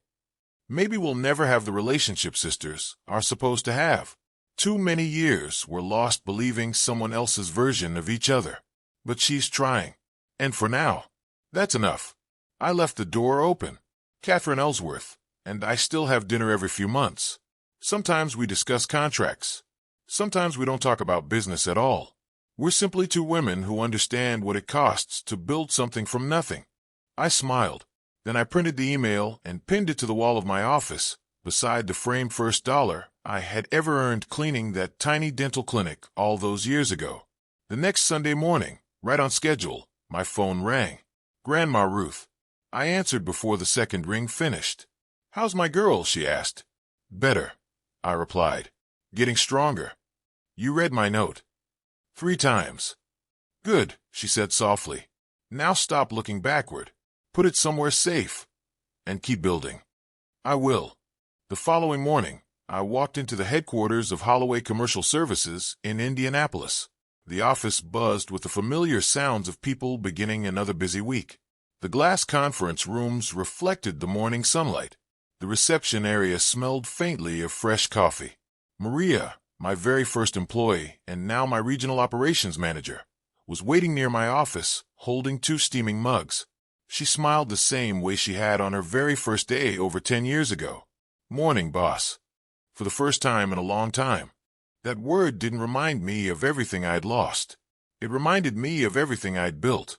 Maybe we'll never have the relationship sisters are supposed to have. Too many years were lost believing someone else's version of each other. But she's trying. And for now, that's enough." I left the door open. Catherine Ellsworth and I still have dinner every few months. Sometimes we discuss contracts. Sometimes we don't talk about business at all. We're simply two women who understand what it costs to build something from nothing. I smiled. Then I printed the email and pinned it to the wall of my office, beside the framed first dollar I had ever earned cleaning that tiny dental clinic all those years ago. The next Sunday morning, right on schedule, My phone rang. Grandma Ruth. I answered before the second ring finished. "How's my girl?" she asked. "Better," I replied. "Getting stronger." "You read my note?" "3 times." "Good," she said softly. "Now stop looking backward. Put it somewhere safe. And keep building." "I will." The following morning, I walked into the headquarters of Holloway Commercial Services in Indianapolis. The office buzzed with the familiar sounds of people beginning another busy week. The glass conference rooms reflected the morning sunlight. The reception area smelled faintly of fresh coffee. Maria, my very first employee and now my regional operations manager, was waiting near my office, holding 2 steaming mugs. She smiled the same way she had on her very first day over 10 years ago. "Morning, boss." For the first time in a long time. That word didn't remind me of everything I'd lost. It reminded me of everything I'd built.